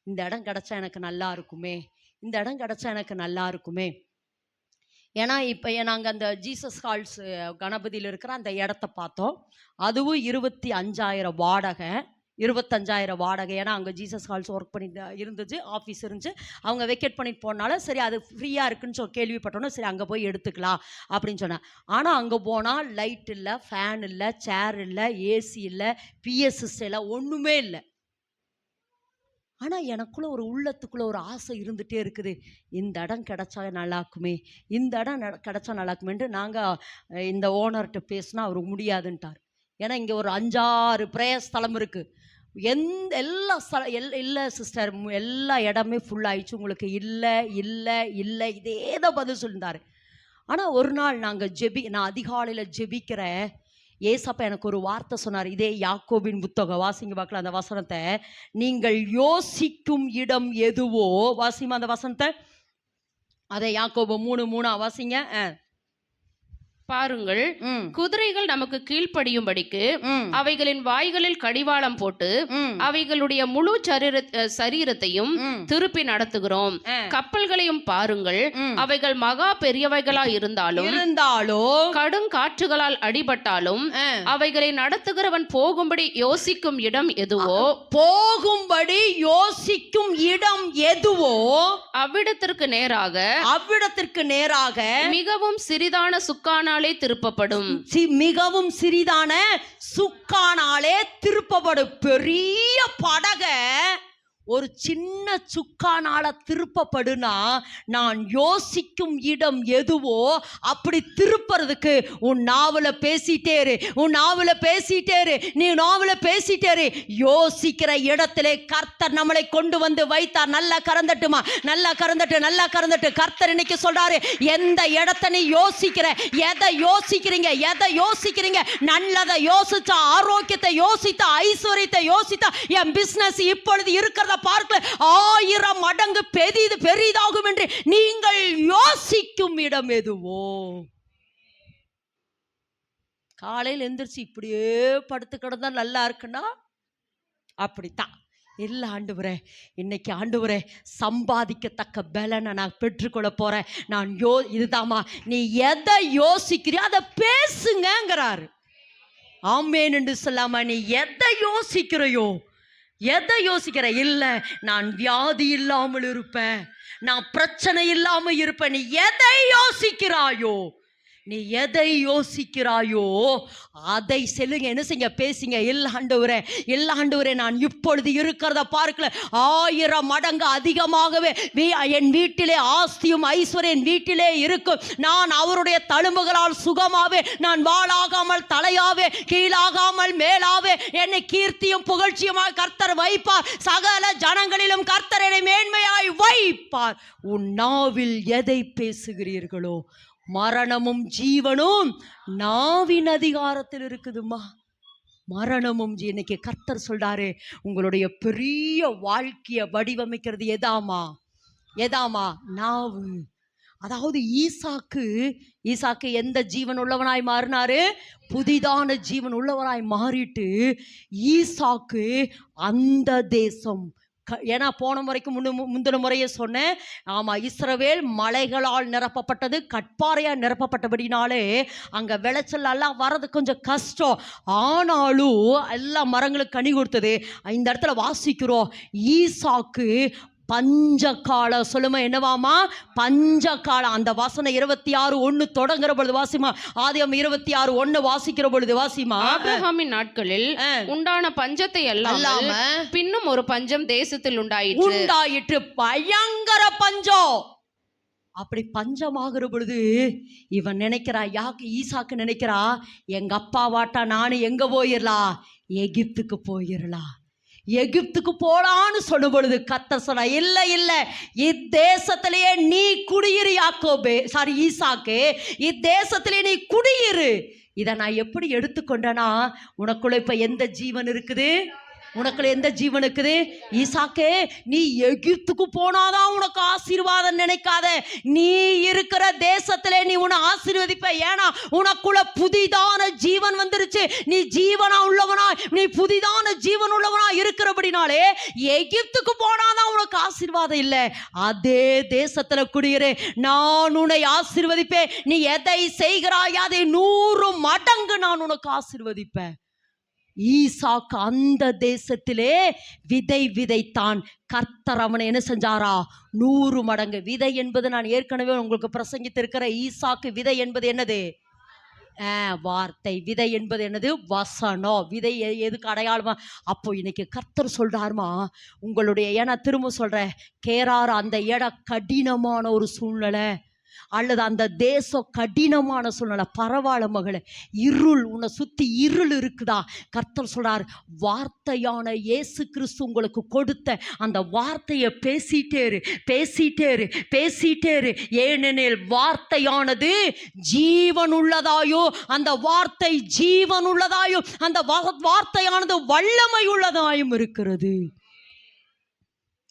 இந்த இடம் கிடச்சா எனக்கு நல்லா இருக்குமே, இந்த இடம் கிடச்சா எனக்கு நல்லா இருக்குமே. ஏன்னா இப்போ நாங்கள் அந்த ஜீசஸ் ஹால்ஸ் கணபதியில் இருக்கிற அந்த இடத்த பார்த்தோம். அதுவும் 25,000 வாடகை, 25,000 வாடகை. ஏன்னா அங்கே ஜீசஸ் ஹால்ஸ் ஒர்க் பண்ணிட்டு இருந்துச்சு, ஆஃபீஸ் இருந்துச்சு. அவங்க வெக்கேட் பண்ணிட்டு போனால சரி அது ஃப்ரீயாக இருக்குன்னு கேள்விப்பட்டோன்னா சரி அங்கே போய் எடுத்துக்கலாம் அப்படின்னு சொன்னேன். ஆனால் அங்கே போனால் லைட் இல்லை, ஃபேன் இல்லை, சேர் இல்லை, ஏசி இல்லை, பிஎஸ்எஸ் இல்லை, ஒன்றுமே இல்லை. ஆனால் எனக்குள்ள ஒரு உள்ளத்துக்குள்ளே ஒரு ஆசை இருந்துகிட்டே இருக்குது, இந்த இடம் கிடச்சா நல்லாக்குமே, இந்த இடம் கிடச்சா நல்லாக்குமேன்ட்டு நாங்கள் இந்த ஓனர்கிட்ட பேசினா அவர் முடியாதுன்ட்டார். ஏன்னா இங்கே ஒரு 5-6 பிரேயர் ஸ்தலம் இருக்குது. இல்லை சிஸ்டர், எல்லா இடமே ஃபுல் ஆயிடுச்சு, உங்களுக்கு இல்லை இல்லை இல்லை இதே தான் பதில் சொல்லியிருந்தார். ஆனால் ஒரு நாள் நான் அதிகாலையில் ஜெபிக்கிறேன். ஏசப்பா எனக்கு ஒரு வார்த்தை சொன்னார். இதே யாக்கோபின் புத்தகம் வாசிங்க பார்க்கலாம் அந்த வசனத்தை. நீங்கள் யோசிக்கும் இடம் எதுவோ, வாசிமா அந்த வசனத்தை. அதே யாக்கோபு 3:3 வாசிங்க. பாருங்கள், குதிரைகள் நமக்கு கீழ்ப்படியும்படிக்கு அவைகளின் வாய்களில் கடிவாளம் போட்டு அவைகளுடைய முழு சரீரத்தையும் திருப்பி நடத்துகிறோம். கப்பல்களையும் பாருங்கள், அவைகள் மகா பெரியவைகளா இருந்தாலும் கடும் காற்றுகளால் அடிபட்டாலும் அவைகளை நடத்துகிறவன் போகும்படி யோசிக்கும் இடம் எதுவோ, அவ்விடத்திற்கு நேராக மிகவும் சிறிதான சுக்கான சுக்கானாலே திருப்பப்படும். மிகவும் சிறிதான சுக்கானாலே திருப்பப்படும். பெரிய படக ஒரு சின்ன சுக்கானால திருப்பப்படுனா நான் யோசிக்கும் இடம் எதுவோ அப்படி திருப்பறதுக்கு உன் நாவல பேசிட்டேரு, உன் நாவல பேசிட்டேரு, நீ நாவல பேசிட்டேரு. யோசிக்கிற இடத்திலே கர்த்தர் நம்மளை கொண்டு வந்து வைத்தார். நல்லா கறந்தட்டுமா, நல்லா கறந்தட்டு, நல்லா கறந்தட்டு. கர்த்தர் இன்னைக்கு சொல்றாரு, எந்த இடத்த நீ யோசிக்கிற, எதை யோசிக்கிறீங்க, எதை யோசிக்கிறீங்க? நல்லதை யோசிச்சா, ஆரோக்கியத்தை யோசித்தா, ஐஸ்வர்யத்தை யோசித்தா, என் பிசினஸ் இப்பொழுது இருக்கிறத பார்க்க 1000 மடங்கு பெரிதாகும் என்று நீங்கள் யோசிக்கும் இடம் எதுவோ. காலையில் எந்திரிச்சு இப்படியே படுத்து கிடந்தா நல்லா இருக்குன்னா அப்படித்தான். இல்லை ஆண்டவரே, இன்னைக்கு ஆண்டவரே சம்பாதிக்கத்தக்க பலனை நான் பெற்றுக்கொள்ள போறேன். நான் இதுதாம்மா, நீ எதை யோசிக்கிறியோ அதை பேசுங்கிறாரு. ஆமேன் என்று சொல்லாம நீ எதை யோசிக்கிறையோ, எதை யோசிக்கிற? இல்லை நான் வியாதி இல்லாமல் இருப்பேன், நான் பிரச்சனை இல்லாமல் இருப்பேன். நீ எதை யோசிக்கிறாயோ, நீ எதை யோசிக்கிறாயோ அதை செல்லுங்க, என்ன செய்ய, பேசுங்க. இல்லை ஆண்டவரே, இல்லை ஆண்டவரே, நான் இப்பொழுது இருக்கிறத பார்க்கல, 1000 மடங்கு அதிகமாகவே என் வீட்டிலே ஆஸ்தியும் ஐஸ்வர்யம் என் வீட்டிலே இருக்கும். நான் அவருடைய தழும்புகளால் சுகமாவே, நான் வாளாகாமல் தலையாவே, கீழாகாமல் மேலாவே, என்னை கீர்த்தியும் புகழ்ச்சியுமாய் கர்த்தர் வைப்பார். சகல ஜனங்களிலும் கர்த்தர் என்னை மேன்மையாய் வைப்பார். உன் நாவில் எதை பேசுகிறீர்களோ, மரணமும் ஜீவனும் நாவின் அதிகாரத்தில் இருக்குதுமா. மரணமும் இன்னைக்கு கர்த்தர் சொல்றாரு, உங்களுடைய பெரிய வாழ்க்கையை வடிவமைக்கிறது எதாமா? நாவு. அதாவது ஈசாக்கு எந்த ஜீவன் உள்ளவனாய் மாறினாரு? புதிதான ஜீவன் உள்ளவனாய் மாறிட்டு ஈசாக்கு அந்த தேசம், ஏன்னா போன முறைக்கு முந்தின முறையே சொன்னேன். ஆமாம், இஸ்ரவேல் மலைகளால் நிரப்பப்பட்டது, கட்பாறையால் நிரப்பப்பட்டபடினாலே அங்கே விளைச்சல் எல்லாம் வர்றது கொஞ்சம் கஷ்டம். ஆனாலும் எல்லா மரங்களுக்கு கனி கொடுத்தது. இந்த இடத்துல வாசிக்கிறோம், ஈசாக்கு பஞ்சகால, சொல்லுமா என்னவாமா? பஞ்சகாலம். அந்த வசனம் 26:1 தொடங்குற பொழுது வாசிமா. ஆதியாகமம் 26:1 வாசிக்கிற பொழுது வாசிமா. ஆபிரகாமின் நாட்களில் உண்டான பஞ்சத்தை அல்லாம பின்னும் ஒரு பஞ்சம் தேசத்தில் உண்டாயிற்று. பயங்கர பஞ்சம். அப்படி பஞ்சமாகிற பொழுது இவன் நினைக்கிறா, ஈசாக்கு நினைக்கிறா, எங்க அப்பா வாட்டா நானும் எங்க போயிடலாம், எகிப்துக்கு போயிடலாம். எகிப்துக்கு போலான்னு சொல்லும் பொழுது கர்த்தர் சொன்னா, இல்லை இத்தேசத்திலேயே நீ குடியிரு ஈசாக்கு, இத்தேசத்திலே நீ குடியிரு. இதை நான் எப்படி எடுத்துக்கொண்டேன்னா, உனக்குள்ள இப்ப எந்த ஜீவன் இருக்குது? உனக்குள்ள எந்த ஜீவன் இருக்குது? ஈசாக்கே, நீ எகிப்துக்கு போனாதான் உனக்கு ஆசீர்வாதம் நினைக்காத. நீ இருக்கிற தேசத்திலே நீ உன்னை ஆசீர்வதிப்ப. ஏன்னா உனக்குள்ள புதிதான ஜீவன் வந்துருச்சு. நீ ஜீவனா உள்ளவனா, நீ புதிதான ஜீவன் உள்ளவனா இருக்கிறபடினாலே எகிப்துக்கு போனாதான் உனக்கு ஆசீர்வாதம் இல்லை. அதே தேசத்துல குடியிரு, நான் உன்னை ஆசீர்வதிப்பேன். நீ எதை செய்கிறாய் அதை 100 மடங்கு நான் உனக்கு ஆசீர்வதிப்பேன். ஈசாக்கு அந்த தேசத்திலே விதை விதைத்தான். கர்த்தர் அவனை என்ன செஞ்சாரா? 100 மடங்கு. விதை என்பது நான் ஏற்கனவே உங்களுக்கு பிரசங்கித்திருக்கிற, ஈசாக்கு விதை என்பது என்னது? வார்த்தை. விதை என்பது என்னது? வசனம். விதை எதுக்கு அடையாளமா? அப்போ இன்னைக்கு கர்த்தர் சொல்றாருமா, உங்களுடைய, ஏன்னா திரும்ப சொல்றேன், கேரார் அந்த இடம் கடினமான ஒரு சூழ்நிலை, அல்லது அந்த தேசம் கடினமான சூழ்நிலை, பரவாயில்ல மகளே, இருள் உன்னை சுத்தி இருள் இருக்குதா? கர்த்தர் சொல்றார், வார்த்தையான இயேசு கிறிஸ்து உங்களுக்கு கொடுத்த அந்த வார்த்தையை பேசிட்டேரு. ஏனெனில் வார்த்தையானது ஜீவன் உள்ளதாயோ, அந்த வார்த்தை ஜீவன் உள்ளதாயோ, அந்த வார்த்தையானது வல்லமை உள்ளதாயும் இருக்கிறது.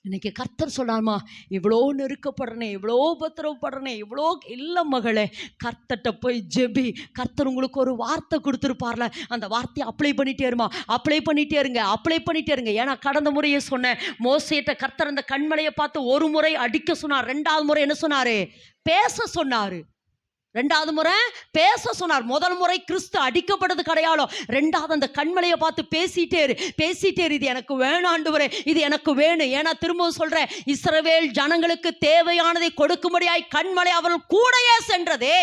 இன்னைக்கு கர்த்தர் சொல்லாமா, இவ்வளோ நெருக்கப்படுறனே, இவ்வளோ உபத்திரவப்படுறனே, இவ்வளோ இல்லை மகளே, கர்த்தர்கிட்ட போய் ஜெபி. கர்த்தர் உங்களுக்கு ஒரு வார்த்தை கொடுத்துருப்பார்ல, அந்த வார்த்தையை அப்ளை பண்ணிட்டே இருங்க. ஏன்னா கடந்த முறையே சொன்னேன், மோசேட்ட கர்த்தர் அந்த கண்மலையை பார்த்து ஒரு முறை அடிக்க சொன்னார், 2வது முறை என்ன சொன்னாரு? பேச சொன்னாரு. 2வது முறை பேச சொன்னார். முதல் முறை கிறிஸ்து அடிக்கப்பட்டது கிடையாலும், 2வது அந்த கண்மலையை பார்த்து பேசிட்டேரு. இது எனக்கு வேணும் ஆண்டவரே, இது எனக்கு வேணும். ஏன்னா திரும்பவும் சொல்றேன், இஸ்ரவேல் ஜனங்களுக்கு தேவையானதை கொடுக்கும்படியாய் கண்மலை அவர்கள் கூடயே சென்றதே.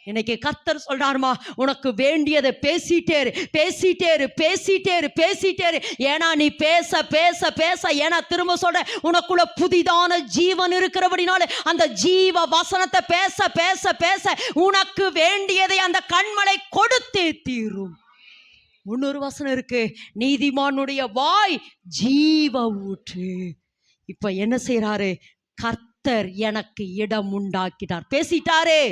இன்னைக்கு கர்த்தர் சொல்றாருமா, உனக்கு வேண்டியதை பேசிட்டே இரு, பேசிட்டே இரு, பேசிட்டே இரு, பேசிட்டே இரு. ஏன்னா நீ பேச பேச பேச, ஏன்னா திரும்ப சொல்ற, உனக்குள்ள புதிதான ஜீவன் இருக்கிறபடினால அந்த ஜீவ வசனத்தை பேச பேச பேச உனக்கு வேண்டியதை அந்த கண்மலை கொடுத்தே தீரும். இன்னொரு வசனம் இருக்கு, நீதிமானுடைய வாய் ஜீவ ஊற்று. இப்ப என்ன செய்யறாரு? கர்த்தர் எனக்கு இடம் உண்டாக்கிட்டார், பேசிட்டாரு.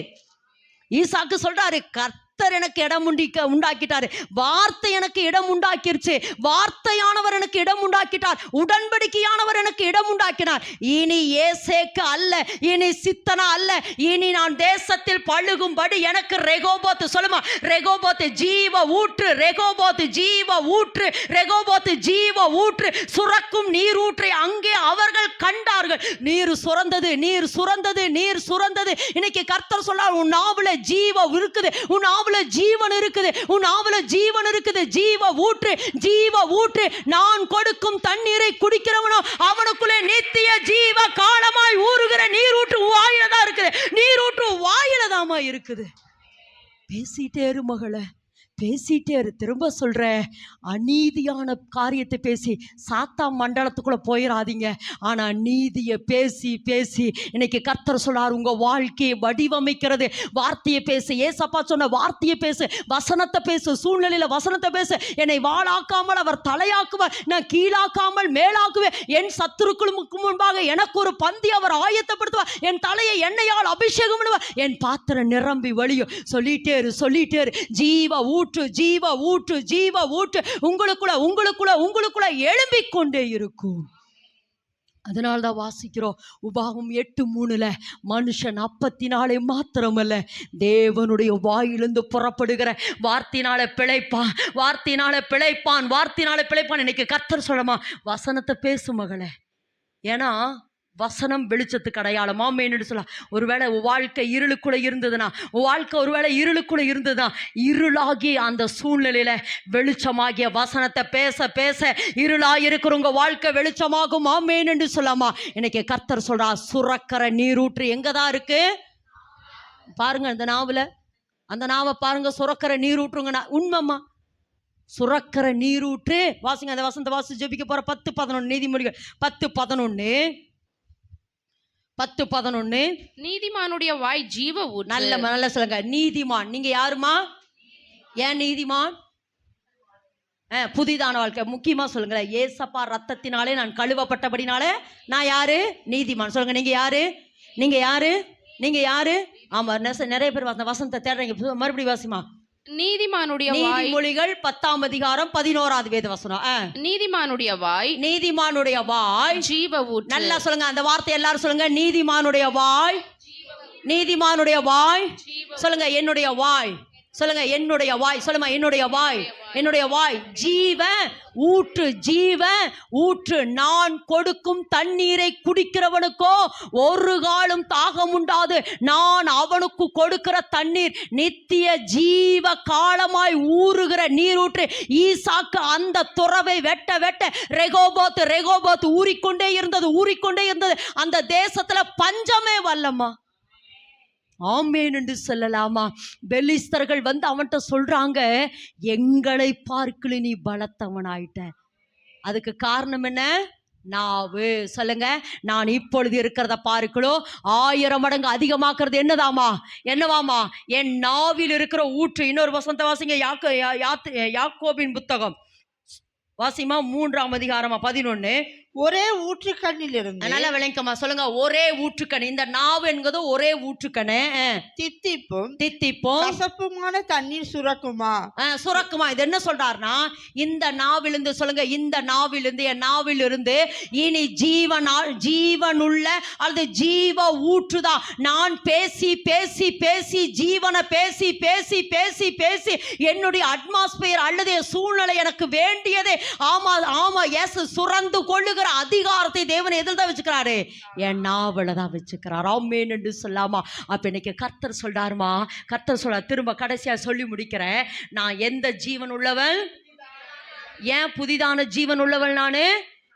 ஈசாக்கு சொல்றாரு, கர்த்தர் எனக்கு இடம் உண்டாக்கிட்டாரு. வார்த்தை எனக்கு இடம் உண்டாக்கிருச்சு. வார்த்தையானவர் எனக்கு இடம் உண்டாக்கிட்டார். உடன்படிக்கையானவர் எனக்கு இடம் உண்டாக்கினார். இனி ஏசேக்கு அல்ல, இனி சித்தனா அல்ல, இனி நான் தேசத்தில் பழுகும்படி எனக்கு ரெகோபோத், சொல்லுமா, ரெகோபோத் ஜீவ ஊற்று, ரெகோபோத் ஜீவ ஊற்று, ரெகோபோத் ஜீவ ஊற்று, சுரக்கும் நீர் ஊற்றை அங்கே அவர்கள் கண்டார்கள். நீர் சுரந்தது, நீர் சுரந்தது, நீர் சுரந்தது. இன்னைக்கு கர்த்தர் சொல்றார், உன் நாவுல ஜீவ இருக்குது, உன் நாவுல ஜீவன் இருக்குது, உன் நாவுல ஜீவன் இருக்குது. ஜீவ ஊற்று, ஜீவ ஊற்று. நான் கொடுக்கும் தண்ணீரை குடிக்கிறவனோ அவனுக்குள்ளே நித்திய ஜீவ காலமாய் ஊறுகிற நீரூற்று வாயில தான் இருக்குது, நீரூற்று வாயில தாமா இருக்குது. பேசிட்டே இரு மகளே, பேசிட்டே இரு. திரும்ப சொல்ற, அநீதியான காரியத்தை பேசி சாத்தா மண்டலத்துக்குள்ள போயிடாதீங்க. ஆனா நீதியை பேசி பேசி இன்னைக்கு கர்த்தர் சொல்றார், உங்க வாழ்க்கையை வடிவமைக்கிறது வார்த்தையை பேசு. ஏசப்பா சொன்ன வார்த்தையை பேசு, வசனத்தை பேசு, சூழ்நிலையில வசனத்தை பேசு. என்னை வாளாக்காமல் அவர் தலையாக்குவார், நான் கீழாக்காமல் மேலாக்குவேன். என் சத்துருக்களுக்கு முன்பாக எனக்கு ஒரு பந்தி அவர் ஆயத்தப்படுத்துவார். என் தலையை எண்ணெயால் அபிஷேகம் பண்ணுவார். என் பாத்திரம் நிரம்பி வழியும். சொல்லிட்டே இரு, சொல்லிட்டே இரு. ஜீவ ஊற்று, ஜீவ ஊற்று, ஜீவ ஊற்று உங்களுக்குள்ள உங்களுக்குள்ள உங்களுக்குள்ள எழும்பிக் கொண்டே இருக்கும். அதனால்தான் வாசிக்கிறோம் உபாகம் 8:3, மனுஷன் அப்பத்தினாலே மாத்திரமல்ல தேவனுடைய வாயிலிருந்து புறப்படுகிற வார்த்தையினால பிழைப்பான், வார்த்தையினால பிழைப்பான், வார்த்தையினால பிழைப்பான். இன்னைக்கு கர்த்தர் சொல்லமா, வசனத்தை பேசு மகளே. ஏன்னா வசனம் வெளிச்சத்துக்கு அடையாளம். ஆமென் சொல்லலாம். ஒருவேளை வாழ்க்கை இருளுக்குள்ள இருந்ததுன்னா, வாழ்க்கை ஒருவேளை இருளுக்குள்ள இருந்ததுன்னா, இருளாகி அந்த சூழ்நிலையில வெளிச்சமாகிய வசனத்தை பேச பேச இருளாக இருக்கிறவங்க வாழ்க்கை வெளிச்சமாகும். ஆமென் என்று சொல்லாமா. இன்னைக்கு கர்த்தர் சொல்றா, சுரக்கிற நீரூற்று எங்கதான் இருக்கு பாருங்க. அந்த நாவல, அந்த நாவை பாருங்க, சுரக்கிற நீரூற்றுங்க. உண்மைமா, சுரக்கிற நீரூற்று. வாசிங்க அந்த வசந்த வாசி ஜெபிக்க போற 10:11 நீதிமொழிகள் 10:11. 10:11. நீதிமானுடைய வாய் ஜீவ ஊற்று. நல்ல சொல்லுங்க, நீதிமான். நீங்க யாருமா? ஏன் நீதிமான்? புதிதான வாழ்க்கை. முக்கியமா சொல்லுங்க, ஏசப்பா ரத்தத்தினாலே நான் கழுவப்பட்டபடினாலே நான் யாரு? நீதிமான். சொல்லுங்க, நீங்க யாரு? நீங்க யாரு? நீங்க யாரு? ஆமா, நிறைய பேர் வசனத்தை தேடுறீங்க. மறுபடியும் வாசிமா. நீதிமானுடைய வாய். நீதிமொழிகள் 10ஆம் அதிகாரம் 11வது வேத வசனம். நீதிமானுடைய வாய், நீதிமானுடைய வாய் ஜீவ ஊற்று. நல்லா சொல்லுங்க அந்த வார்த்தை எல்லாரும் சொல்லுங்க. நீதிமானுடைய வாய், நீதிமானுடைய வாய். சொல்லுங்க, என்னுடைய வாய். சொல்லுங்க, என்னுடைய வாய். சொல்லுமா, என்னுடைய வாய், என்னுடைய வாய் ஜீவ ஊற்று, ஜீவ ஊற்று. நான் கொடுக்கும் தண்ணீரை குடிக்கிறவனுக்கோ ஒரு காலம் தாகம் உண்டாது. நான் அவனுக்கு கொடுக்கிற தண்ணீர் நித்திய ஜீவ காலமாய் ஊறுகிற நீரூற்று. ஈசாக்கு அந்த துறவை வெட்ட வெட்ட ரெகோபோத், ரெகோபோத் ஊறிக்கொண்டே இருந்தது, ஊறிக்கொண்டே இருந்தது. அந்த தேசத்துல பஞ்சமே வரலம்மா. ஆமேன் என்று சொல்லலாமா. பெலிஸ்தர்கள் வந்து அவன்கிட்ட சொல்றாங்க, எங்களை பார்க்கல நீ பலத்தவனாயிட்ட. அதுக்கு காரணம் என்ன? நாவு. சொல்லுங்க, நான் இப்பொழுது இருக்கிறத பார்க்கலோ 1000 மடங்கு அதிகமாக்குறது என்னதாமா? என்னவாமா? என் நாவில் இருக்கிற ஊற்று. இன்னொரு வசனத்தை வாசிங்க, யாக்கோபின் புத்தகம் வாசிமா 3ஆம் அதிகாரமா 11. ஒரே ஊற்றுக்கண்ணில் இருந்து. தித்திப்பும் தித்திப்பும் கசப்புமான தண்ணீர் சுரக்குமா? சுரக்குமா. இது என்ன சொல்றாருன்னா, இந்த நாவிலிருந்து, சொல்லுங்க, இந்த நாவிலிருந்து, என் நாவிலிருந்து இனி ஜீவனுள்ள அல்லது ஜீவ ஊற்றுதான். நான் பேசி பேசி பேசி ஜீவனை பேசி பேசி பேசி பேசி என்னுடைய அட்மாஸ்பியர் அல்லது சூழ்நிலை எனக்கு வேண்டியதே ஆமா ஆமா எஸ் சுரந்து கொள்ளுகிற அதிகாரத்தை தேவன் எதில் தான் வச்சுக்கிறாரு? என் நாவல தான் வச்சுக்கிறார். ஆமென் என்று சொல்லாமா. அப்ப இன்னைக்கு கர்த்தர் சொல்றாருமா, கர்த்தர் சொல்ற, திரும்ப கடைசியா சொல்லி முடிக்கிறேன். நான் எந்த ஜீவன் உள்ளவள்? ஏன் புதிதான ஜீவன் உள்ளவள் நானு?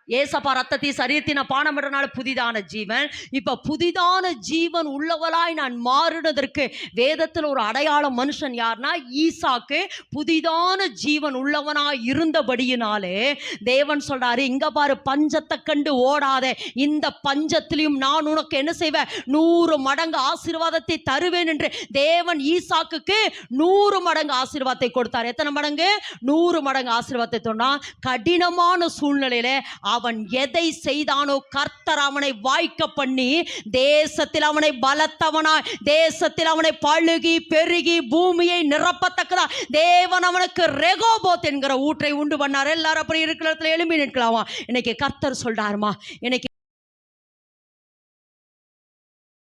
ஏசப்பா ரத்தத்தை சரீரத்தின பானமிடனால புதிதான ஜீவன். இப்ப புதிதான ஜீவன் உள்ளவளாய் நான் மாறினதற்கு வேதத்தில் ஒரு அடையாளம். மனுஷன் யார்னா ஈசாக்கு புதிதான ஜீவன் உள்ளவனாய் இருந்தபடியினாலே தேவன் சொல்றாரு, இங்க பாரு, பஞ்சத்தை கண்டு ஓடாத, இந்த பஞ்சத்திலையும் நான் உனக்கு என்ன செய்வேன், 100 மடங்கு ஆசீர்வாதத்தை தருவேன் என்று தேவன் ஈசாக்குக்கு 100 மடங்கு ஆசீர்வாதத்தை கொடுத்தார். எத்தனை மடங்கு? 100 மடங்கு ஆசீர்வாதத்தை சொன்னா. கடினமான சூழ்நிலையில அவன் எதை செய்தானோ கர்த்தர் அவனை வாய்க்க பண்ணி தேசத்தில் அவனை பலத்தவனாய், தேசத்தில் அவனை பழுகி பெருகி பூமியை நிரப்பத்தக்கதா தேவன் அவனுக்கு ரெகோபோத் என்கிற ஊற்றை உண்டு பண்ணார். எல்லாரும் அப்படி இருக்கிற இடத்துல எழும்பி நிற்கலாமா? இன்னைக்கு கர்த்தர் சொல்றாருமா, இன்னைக்கு